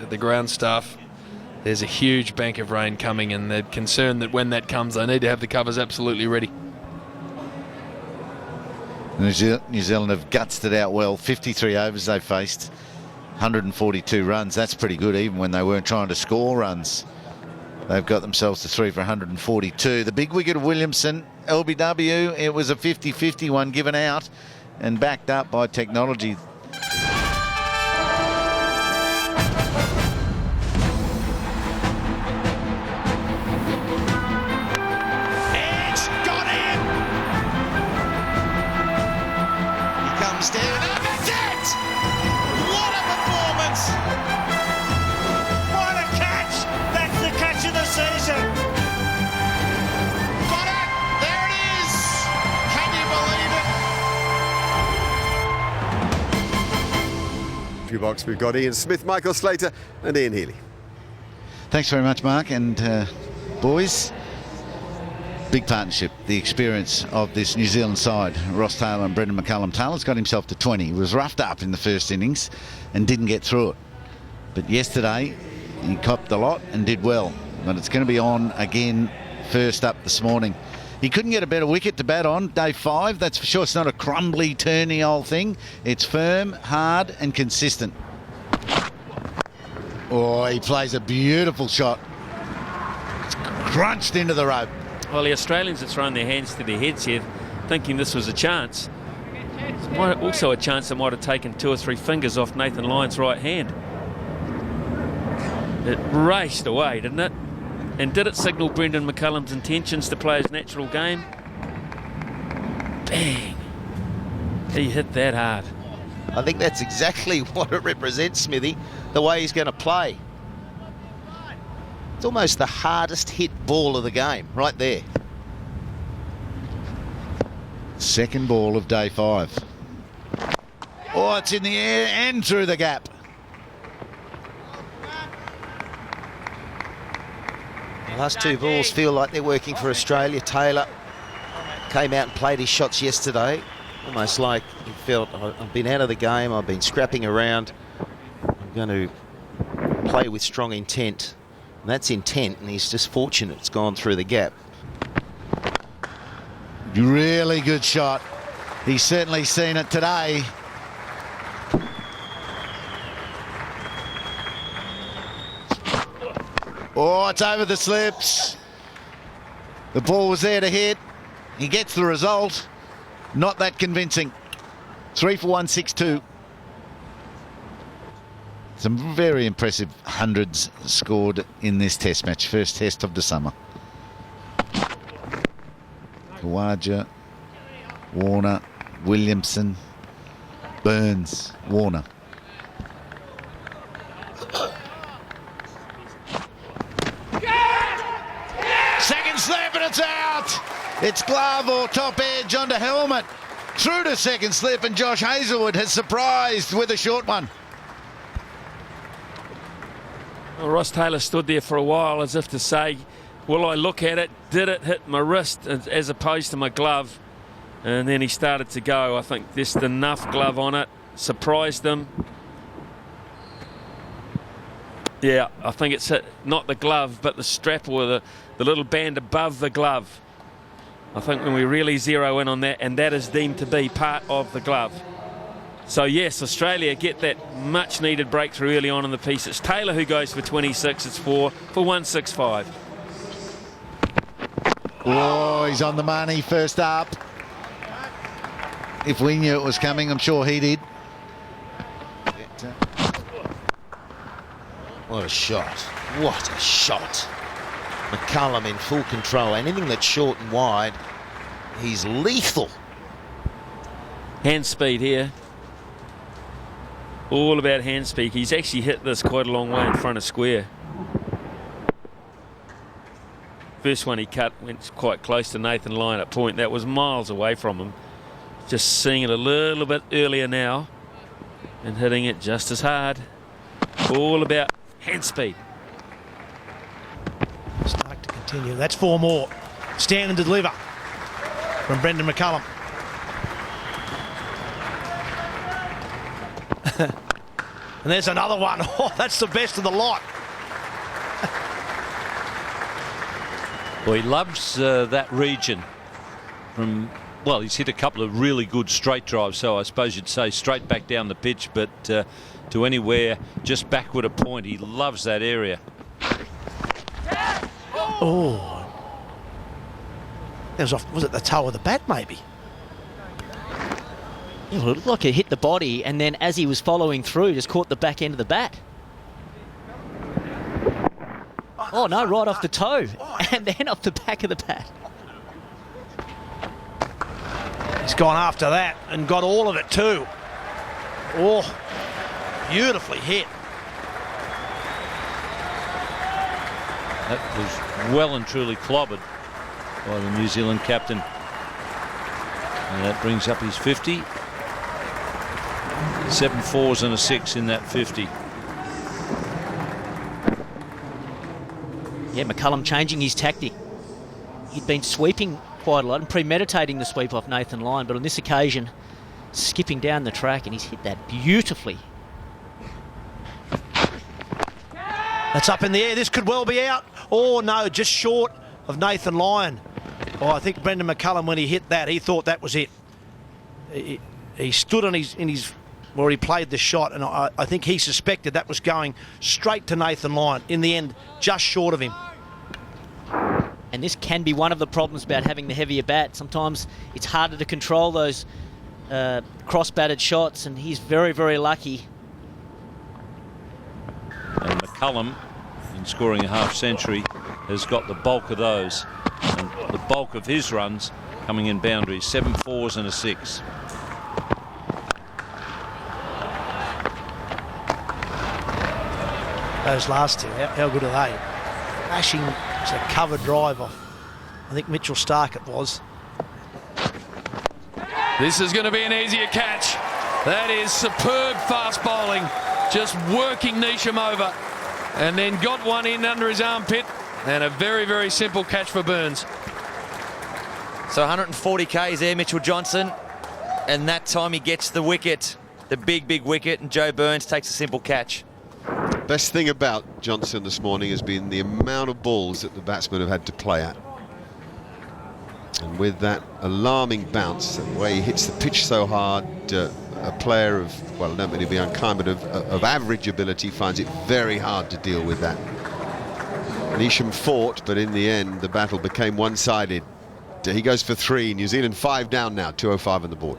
the ground staff, there's a huge bank of rain coming, and they're concerned that when that comes, they need to have the covers absolutely ready. New Zealand have gutsed it out well. 53 overs they faced, 142 runs. That's pretty good, even when they weren't trying to score runs. They've got themselves to 3 for 142. The big wicket of Williamson, LBW, it was a 50-50 one given out and backed up by technology. Box. We've got Ian Smith, Michael Slater and Ian Healy. Thanks very much, Mark. And boys, big partnership. The experience of this New Zealand side. Ross Taylor and Brendan McCullum. Taylor's got himself to 20. He was roughed up in the first innings and didn't get through it. But yesterday he copped a lot and did well. But it's going to be on again first up this morning. He couldn't get a better wicket to bat on day 5, that's for sure. It's not a crumbly, turny old thing. It's firm, hard and consistent. Oh, he plays a beautiful shot. It's crunched into the rope. Well, the Australians are throwing their hands to their heads here, thinking this was a chance. It's also a chance that might have taken 2 or 3 fingers off Nathan Lyon's right hand. It raced away, didn't it? And did it signal Brendan McCullum's intentions to play his natural game? Bang! He hit that hard. I think that's exactly what it represents, Smithy, the way he's going to play. It's almost the hardest hit ball of the game, right there. Second ball of day 5. Oh, it's in the air and through the gap. The last 2 balls feel like they're working for Australia. Taylor came out and played his shots yesterday, almost like he felt, I've been out of the game, I've been scrapping around, I'm going to play with strong intent. And that's intent, and he's just fortunate it's gone through the gap. Really good shot. He's certainly seen it today. Oh, it's over the slips. The ball was there to hit. He gets the result. Not that convincing. 3 for 162. Some very impressive hundreds scored in this test match. First test of the summer. Kawaja, Warner, Williamson, Burns, Warner. Second slip and it's out. It's glove or top edge onto helmet. Through to second slip, and Josh Hazlewood has surprised with a short one. Well, Ross Taylor stood there for a while as if to say, will I look at it? Did it hit my wrist as opposed to my glove? And then he started to go. I think just enough glove on it. Surprised him. Yeah, I think it's hit, not the glove, but the strap or the little band above the glove. I think when we really zero in on that, and that is deemed to be part of the glove. So yes, Australia get that much needed breakthrough early on in the piece. It's Taylor who goes for 26, it's 4 for 165. Oh, he's on the money first up. If we knew it was coming, I'm sure he did. What a shot. What a shot. McCullum in full control. Anything that's short and wide, he's lethal. Hand speed here. All about hand speed. He's actually hit this quite a long way in front of square. First one he cut went quite close to Nathan Lyon at point. That was miles away from him. Just seeing it a little bit earlier now and hitting it just as hard. All about hand speed. Stark to continue. That's 4 more. Stand and deliver from Brendan McCullum. And there's another one. Oh, that's the best of the lot. Well, he loves that region. Well, he's hit a couple of really good straight drives, so I suppose you'd say straight back down the pitch, but to anywhere just backward a point, he loves that area. Oh. That was off, was it the toe of the bat, maybe? It looked like it hit the body, and then as he was following through, just caught the back end of the bat. Oh no, right off the toe, and then off the back of the bat. He's gone after that and got all of it too. Oh, beautifully hit. That was well and truly clobbered by the New Zealand captain. And that brings up his 50. 7 4s and a 6 in that 50. Yeah, McCullum changing his tactic. He'd been sweeping quite a lot and premeditating the sweep off Nathan Lyon, but on this occasion, skipping down the track, and he's hit that beautifully. That's up in the air. This could well be out. Oh no, just short of Nathan Lyon. Oh, I think Brendan McCullum, when he hit that, he thought that was it. He stood on his where he played the shot, and I think he suspected that was going straight to Nathan Lyon. In the end, just short of him. And this can be one of the problems about having the heavier bat. Sometimes it's harder to control those cross-batted shots, and he's very, very lucky. And McCullum, in scoring a half century, has got the bulk of those. And the bulk of his runs coming in boundaries. 7 4s and a 6. Those last two, how good are they? Ashing, it's a cover drive off, I think Mitchell Stark it was. This is going to be an easier catch. That is superb fast bowling. Just working Neesham over. And then got one in under his armpit. And a very, very simple catch for Burns. So 140 Ks there, Mitchell Johnson. And that time he gets the wicket. The big, big wicket. And Joe Burns takes a simple catch. Best thing about Johnson this morning has been the amount of balls that the batsmen have had to play at. And with that alarming bounce, the way he hits the pitch so hard, a player of, well, I don't mean to be unkind, but of average ability finds it very hard to deal with that. Neesham fought, but in the end, the battle became one-sided. He goes for 3. New Zealand 5 down now, 205 on the board.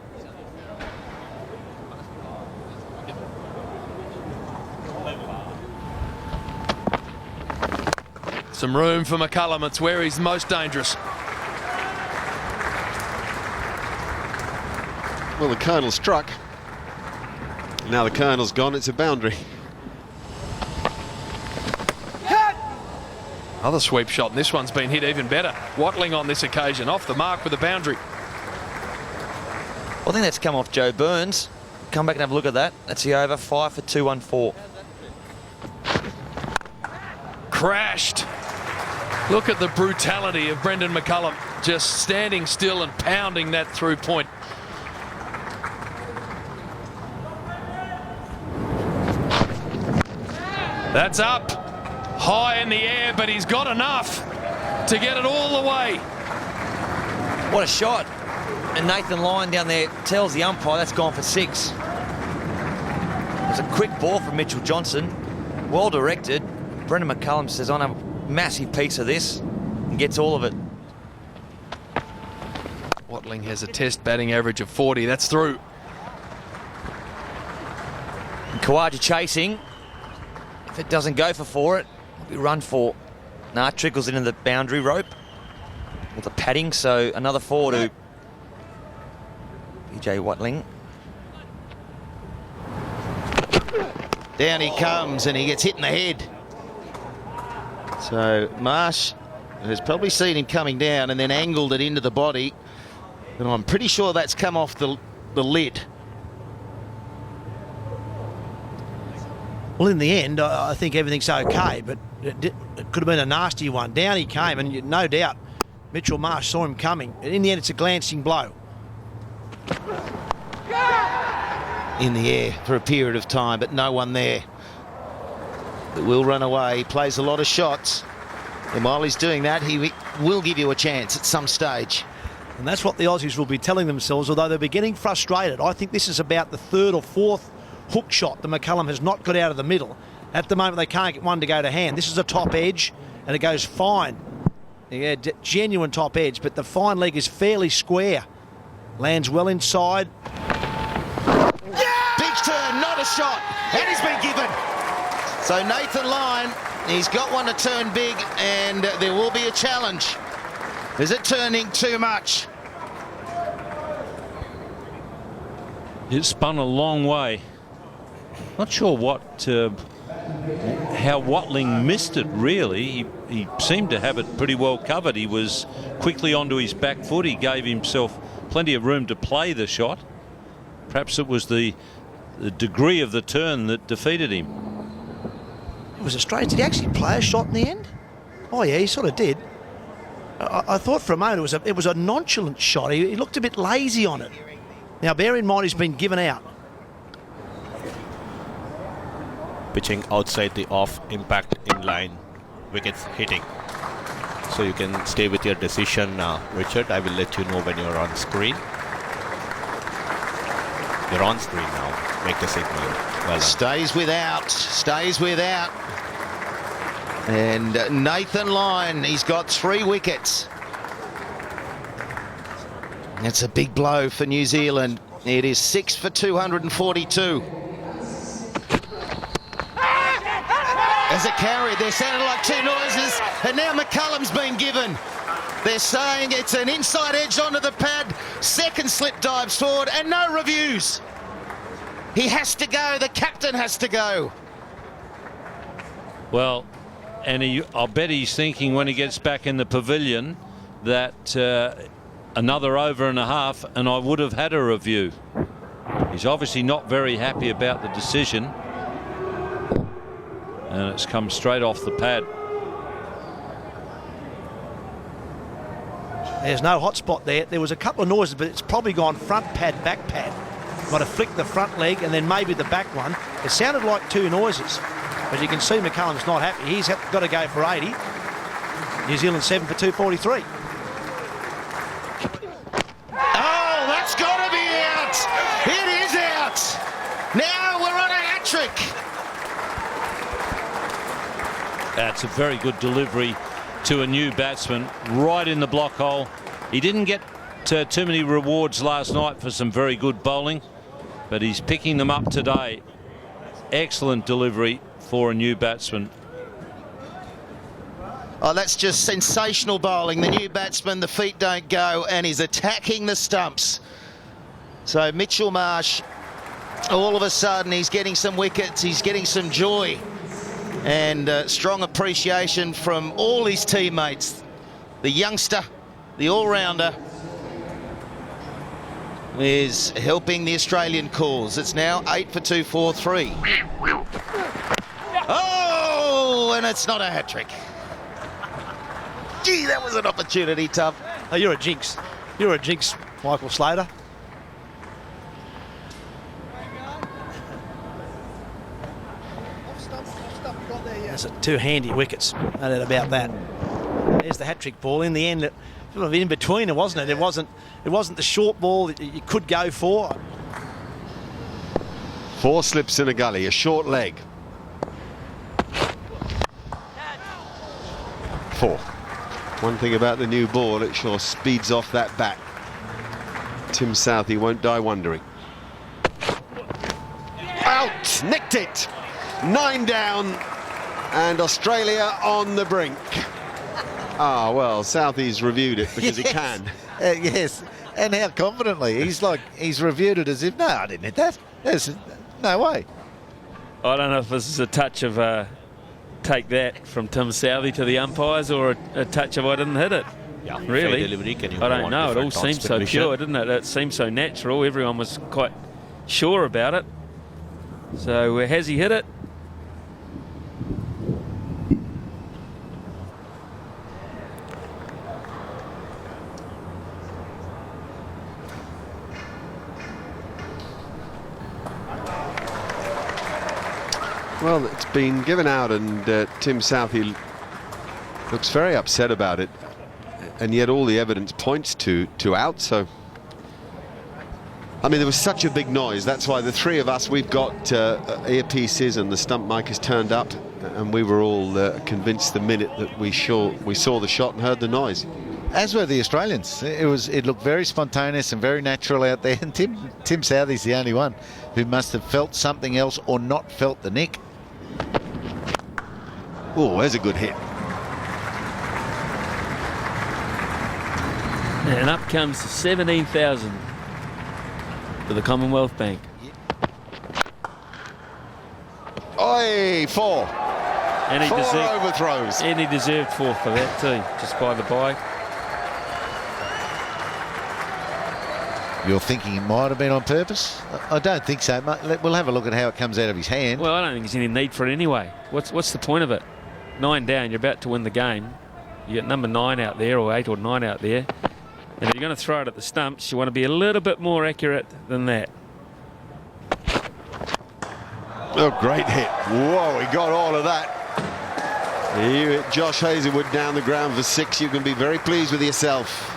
Some room for McCullum. It's where he's most dangerous. Well, the Colonel struck. Now the Colonel's gone, it's a boundary. Another sweep shot, and this one's been hit even better. Wattling on this occasion, off the mark with a boundary. I think that's come off Joe Burns. Come back and have a look at that. That's the over. 5 for 214. crashed. Look at the brutality of Brendan McCullum, just standing still and pounding that through point. That's up, high in the air, but he's got enough to get it all the way. What a shot. And Nathan Lyon down there tells the umpire that's gone for 6. It was a quick ball from Mitchell Johnson. Well directed. Brendan McCullum says, I want a massive piece of this, and gets all of it. Watling has a test batting average of 40. That's through. And Kawaja chasing. If it doesn't go for 4, it will be run for. Nah, trickles into the boundary rope with the padding, so another 4 to PJ Watling. Down he comes and he gets hit in the head. So Marsh has probably seen him coming down and then angled it into the body. And I'm pretty sure that's come off the lid. Well, in the end, I think everything's okay, but it could have been a nasty one. Down he came, and no doubt Mitchell Marsh saw him coming. And in the end, it's a glancing blow. In the air for a period of time, but no one there that will run away. He plays a lot of shots, and while he's doing that, he will give you a chance at some stage. And that's what the Aussies will be telling themselves, although they'll be getting frustrated. I think this is about the 3rd or 4th hook shot that McCullum has not got out of the middle. At the moment, they can't get one to go to hand. This is a top edge, and it goes fine. Yeah, genuine top edge, but the fine leg is fairly square. Lands well inside. Big turn, not a shot, and he's been given. So Nathan Lyon, he's got one to turn big, and there will be a challenge. Is it turning too much? It spun a long way. Not sure how Watling missed it, really. He seemed to have it pretty well covered. He was quickly onto his back foot. He gave himself plenty of room to play the shot. Perhaps it was the degree of the turn that defeated him. It was a strange. Did he actually play a shot in the end? Oh yeah, he sort of did. I thought for a moment it was a nonchalant shot. He looked a bit lazy on it. Now bear in mind he's been given out. Pitching outside the off, impact in line, wickets hitting. So you can stay with your decision, Richard. I will let you know when you're on screen. You're on screen now. Make the signal. Well done. Stays without. Stays without. And Nathan Lyon, he's got 3 wickets. That's a big blow for New Zealand. It is 6 for 242. As a carry, there sounded like 2 noises, and now McCullum's been given. They're saying it's an inside edge onto the pad, 2nd slip dives forward, and no reviews. He has to go, the captain has to go. Well, and I'll bet he's thinking when he gets back in the pavilion that another over and a half and I would have had a review. He's obviously not very happy about the decision. And it's come straight off the pad. There's no hot spot there. There was a couple of noises, but it's probably gone front pad, back pad. Might have flicked the front leg and then maybe the back one. It sounded like 2 noises. As you can see, McCullum's not happy. He's got to go for 80. New Zealand 7 for 243. Oh, that's got to be out. It is out. Now we're on a hat-trick. That's a very good delivery to a new batsman right in the block hole. He didn't get too many rewards last night for some very good bowling, but he's picking them up today. Excellent delivery for a new batsman. Oh, that's just sensational bowling. The new batsman, the feet don't go, and he's attacking the stumps. So Mitchell Marsh, all of a sudden, he's getting some wickets, he's getting some joy. And strong appreciation from all his teammates. The youngster, the all-rounder, is helping the Australian cause. It's now 8 for 243. Oh, and it's not a hat-trick. Gee, that was an opportunity, Tuff. Oh, you're a jinx. You're a jinx, Michael Slater. That's two handy wickets. No doubt about that. There's the hat-trick ball. In the end, it sort of in between, wasn't it? It wasn't the short ball that you could go for. 4 slips in a gully, a short leg. 4. One thing about the new ball, it sure speeds off that bat. Tim Southey won't die wondering. Out! Nicked it! 9 down, and Australia on the brink. Ah, well, Southey's reviewed it because he can. Yes, and how confidently. He's reviewed it as if, no, I didn't hit that. There's no way. I don't know if this is a touch of take that from Tim Southey to the umpires, or a touch of I didn't hit it. Yeah, really? Delivery, can you I don't know. It all seemed so pure, didn't it? It seemed so natural. Everyone was quite sure about it. So has he hit it? Well, it's been given out, and Tim Southey looks very upset about it, and yet all the evidence points to out. So, I mean, there was such a big noise. That's why the three of us, we've got earpieces, and the stump mic has turned up, and we were all convinced the minute that we saw the shot and heard the noise. As were the Australians. It looked very spontaneous and very natural out there. And Tim Southey's the only one who must have felt something else or not felt the nick. Oh, there's a good hit. And up comes 17,000 to the Commonwealth Bank. Oi, 4. And he 4 deserved overthrows. And he deserved 4 for that too, just by the by. You're thinking it might have been on purpose? I don't think so. We'll have a look at how it comes out of his hand. Well, I don't think there's any need for it anyway. What's the point of it? 9 down, you're about to win the game. You got number 9 out there, or 8 or 9 out there. And if you're going to throw it at the stumps, you want to be a little bit more accurate than that. Oh, great hit. Whoa, he got all of that. You hit Josh Hazlewood down the ground for 6. You can be very pleased with yourself.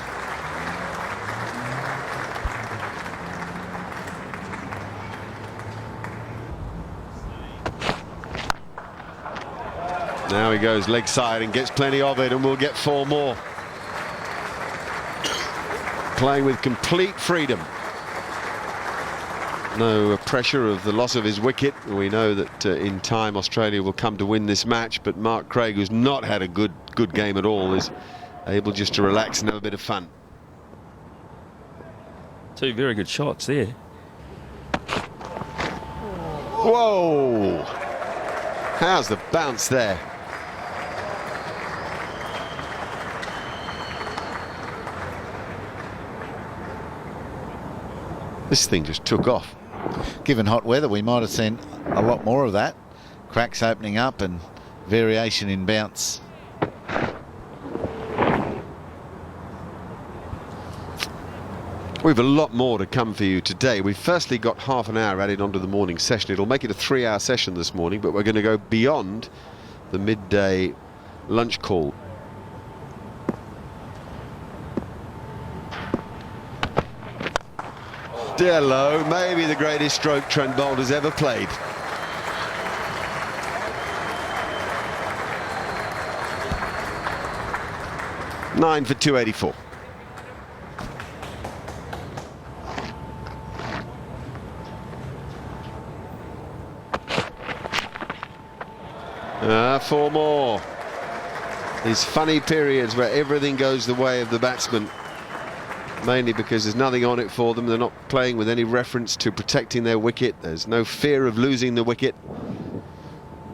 Now he goes leg side and gets plenty of it, and we'll get 4 more. Playing with complete freedom. No pressure of the loss of his wicket. We know that in time Australia will come to win this match, but Mark Craig, who's not had a good game at all, is able just to relax and have a bit of fun. 2 very good shots there. Whoa! How's the bounce there? This thing just took off. Given hot weather, we might have seen a lot more of that. Cracks opening up and variation in bounce. We've a lot more to come for you today. We've firstly got half an hour added onto the morning session. It'll make it a 3-hour session this morning, but we're going to go beyond the midday lunch call. Dear Lowe, maybe the greatest stroke Trent Boult has ever played. Nine for 284. Four more. These funny periods where everything goes the way of the batsman, mainly because there's nothing on it for them. They're not playing with any reference to protecting their wicket. There's no fear of losing the wicket.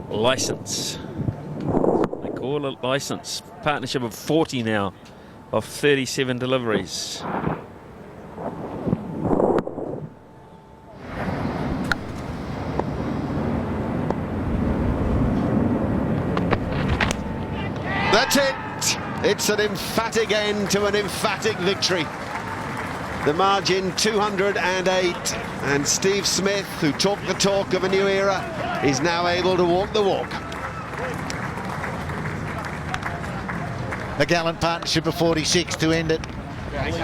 License. They call it license. Partnership of 40 now, of 37 deliveries. That's it. It's an emphatic end to an emphatic victory. The margin 208, and Steve Smith, who talked the talk of a new era, is now able to walk the walk. A gallant partnership of 46 to end it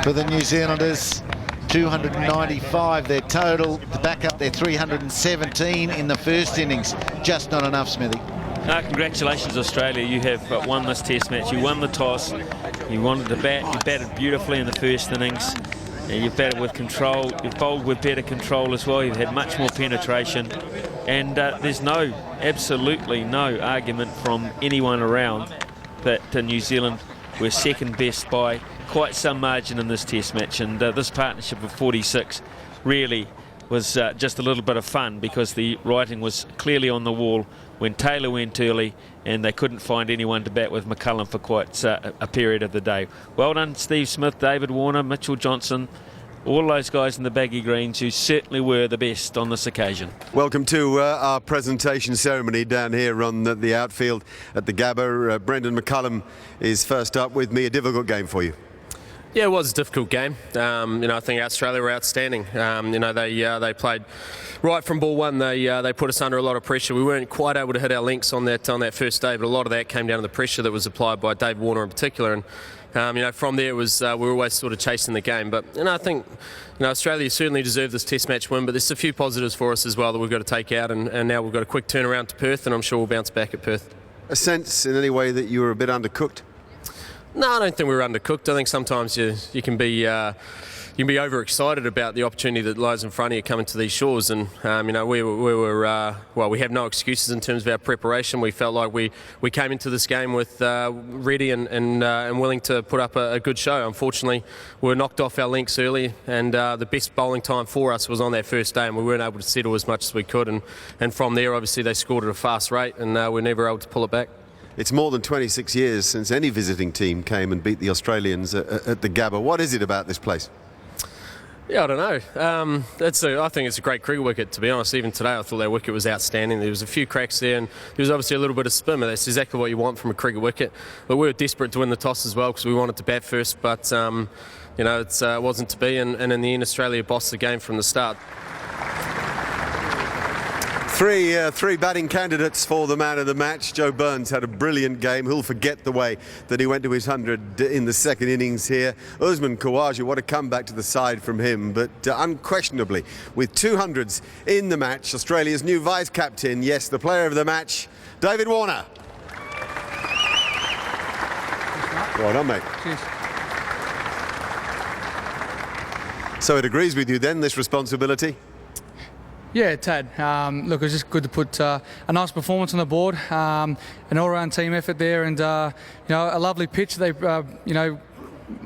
for the New Zealanders. 295 their total to back up their 317 in the first innings. Just not enough, Smithy. Congratulations, Australia. You have won this test match. You won the toss. You wanted to bat. You batted beautifully in the first innings. You've batted with control. You've bowled with better control as well. You've had much more penetration. And there's absolutely no argument from anyone around that New Zealand were second best by quite some margin in this test match. And this partnership of 46 really was just a little bit of fun, because the writing was clearly on the wall when Taylor went early and they couldn't find anyone to bat with McCullum for quite a period of the day. Well done, Steve Smith, David Warner, Mitchell Johnson, all those guys in the baggy greens who certainly were the best on this occasion. Welcome to our presentation ceremony down here on the outfield at the Gabba. Brendan McCullum is first up with me. A difficult game for you. Yeah, it was a difficult game. I think Australia were outstanding. They played right from ball one. They put us under a lot of pressure. We weren't quite able to hit our links on that first day, but a lot of that came down to the pressure that was applied by Dave Warner in particular. And from there, it was we were always sort of chasing the game. But I think Australia certainly deserved this Test match win. But there's a few positives for us as well that we've got to take out. And now we've got a quick turnaround to Perth, and I'm sure we'll bounce back at Perth. A sense in any way that you were a bit undercooked? No, I don't think we were undercooked. I think sometimes you can be overexcited about the opportunity that lies in front of you coming to these shores, and we have no excuses in terms of our preparation. We felt like we came into this game with ready and willing to put up a good show. Unfortunately, we were knocked off our links early, and the best bowling time for us was on that first day, and we weren't able to settle as much as we could. And from there, obviously, they scored at a fast rate, and we were never able to pull it back. It's more than 26 years since any visiting team came and beat the Australians at the Gabba. What is it about this place? Yeah, I don't know. I think it's a great cricket wicket, to be honest. Even today, I thought that wicket was outstanding. There was a few cracks there, and there was obviously a little bit of spin, but that's exactly what you want from a cricket wicket. But we were desperate to win the toss as well, because we wanted to bat first, but it wasn't to be, and in the end, Australia bossed the game from the start. Three batting candidates for the man of the match. Joe Burns had a brilliant game. Who'll forget the way that he went to his 100 in the second innings here. Usman Khawaja, what a comeback to the side from him. But unquestionably, with 200s in the match, Australia's new vice-captain, yes, the player of the match, David Warner. Right on, mate. Cheers. So it agrees with you then, this responsibility? Yeah, Tad. Look, it was just good to put a nice performance on the board, an all-round team effort there, and a lovely pitch they,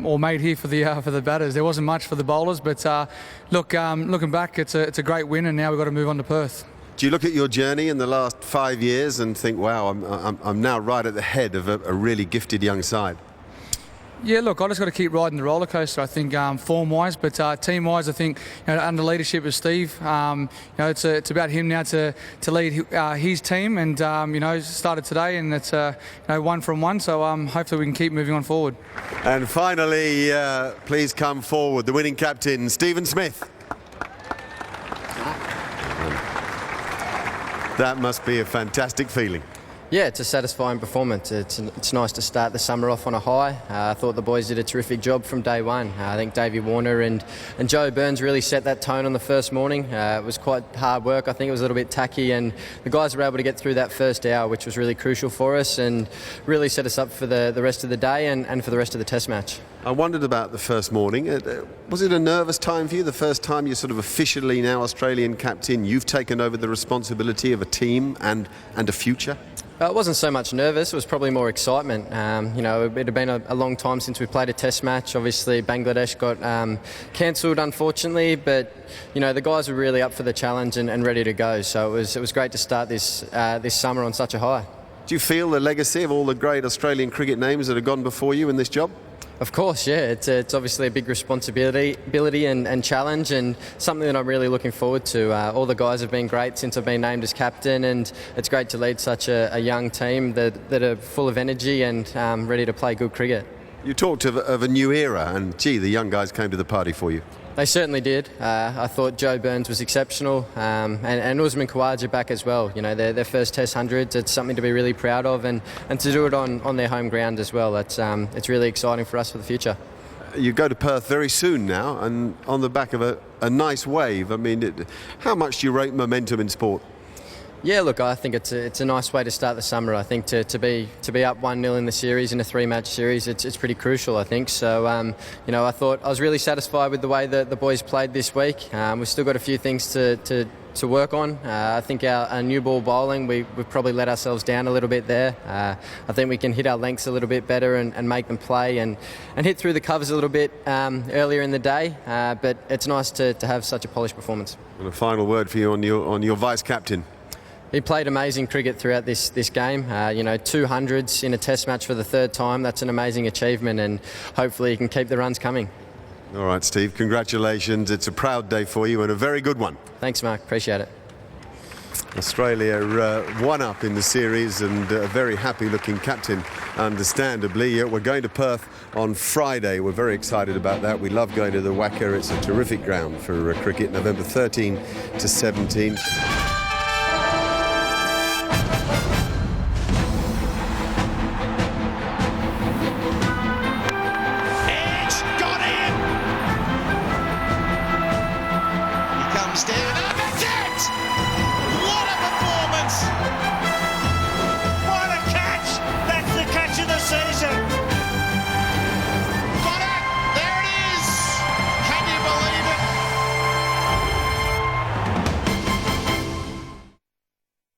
all made here for the batters. There wasn't much for the bowlers, but looking back, it's a great win, and now we've got to move on to Perth. Do you look at your journey in the last 5 years and think, wow, I'm now right at the head of a really gifted young side? Yeah, look, I just got to keep riding the roller coaster, I think, form-wise, but team-wise, I think, under leadership of Steve, it's about him now to lead his team, and started today, and it's 1 from 1, so hopefully we can keep moving on forward. And finally, please come forward, the winning captain, Stephen Smith. That must be a fantastic feeling. Yeah, it's a satisfying performance. It's nice to start the summer off on a high. I thought the boys did a terrific job from day one. I think Davey Warner and Joe Burns really set that tone on the first morning. It was quite hard work. I think it was a little bit tacky, and the guys were able to get through that first hour, which was really crucial for us and really set us up for the rest of the day and for the rest of the Test match. I wondered about the first morning. Was it a nervous time for you? The first time you're sort of officially now Australian captain, you've taken over the responsibility of a team and a future? It wasn't so much nervous, it was probably more excitement. It had been a long time since we played a Test match. Obviously, Bangladesh got cancelled, unfortunately, but the guys were really up for the challenge and ready to go. So it was great to start this summer on such a high. Do you feel the legacy of all the great Australian cricket names that have gone before you in this job? Of course, yeah. It's obviously a big responsibility and challenge, and something that I'm really looking forward to. All the guys have been great since I've been named as captain, and it's great to lead such a young team that are full of energy and ready to play good cricket. You talked of a new era, and gee, the young guys came to the party for you. They certainly did. I thought Joe Burns was exceptional, and Usman Khawaja back as well. You know, their first Test hundreds. It's something to be really proud of, and to do it on their home ground as well. It's really exciting for us for the future. You go to Perth very soon now, and on the back of a nice wave. I mean, how much do you rate momentum in sport? Yeah, look, I think it's a nice way to start the summer. I think to be up 1-0 in the series, in a 3-match series, it's pretty crucial, I think. So, you know, I thought I was really satisfied with the way that the boys played this week. We've still got a few things to work on. I think our new ball bowling, we've probably let ourselves down a little bit there. I think we can hit our lengths a little bit better and make them play and hit through the covers a little bit earlier in the day. But it's nice to have such a polished performance. And a final word for you on your vice-captain. He played amazing cricket throughout this game. You know, 200s in a Test match for the 3rd time. That's an amazing achievement, and hopefully he can keep the runs coming. All right, Steve, congratulations. It's a proud day for you and a very good one. Thanks, Mark. Appreciate it. Australia 1-up in the series, and a very happy-looking captain, understandably. We're going to Perth on Friday. We're very excited about that. We love going to the WACA. It's a terrific ground for cricket, November 13 to 17.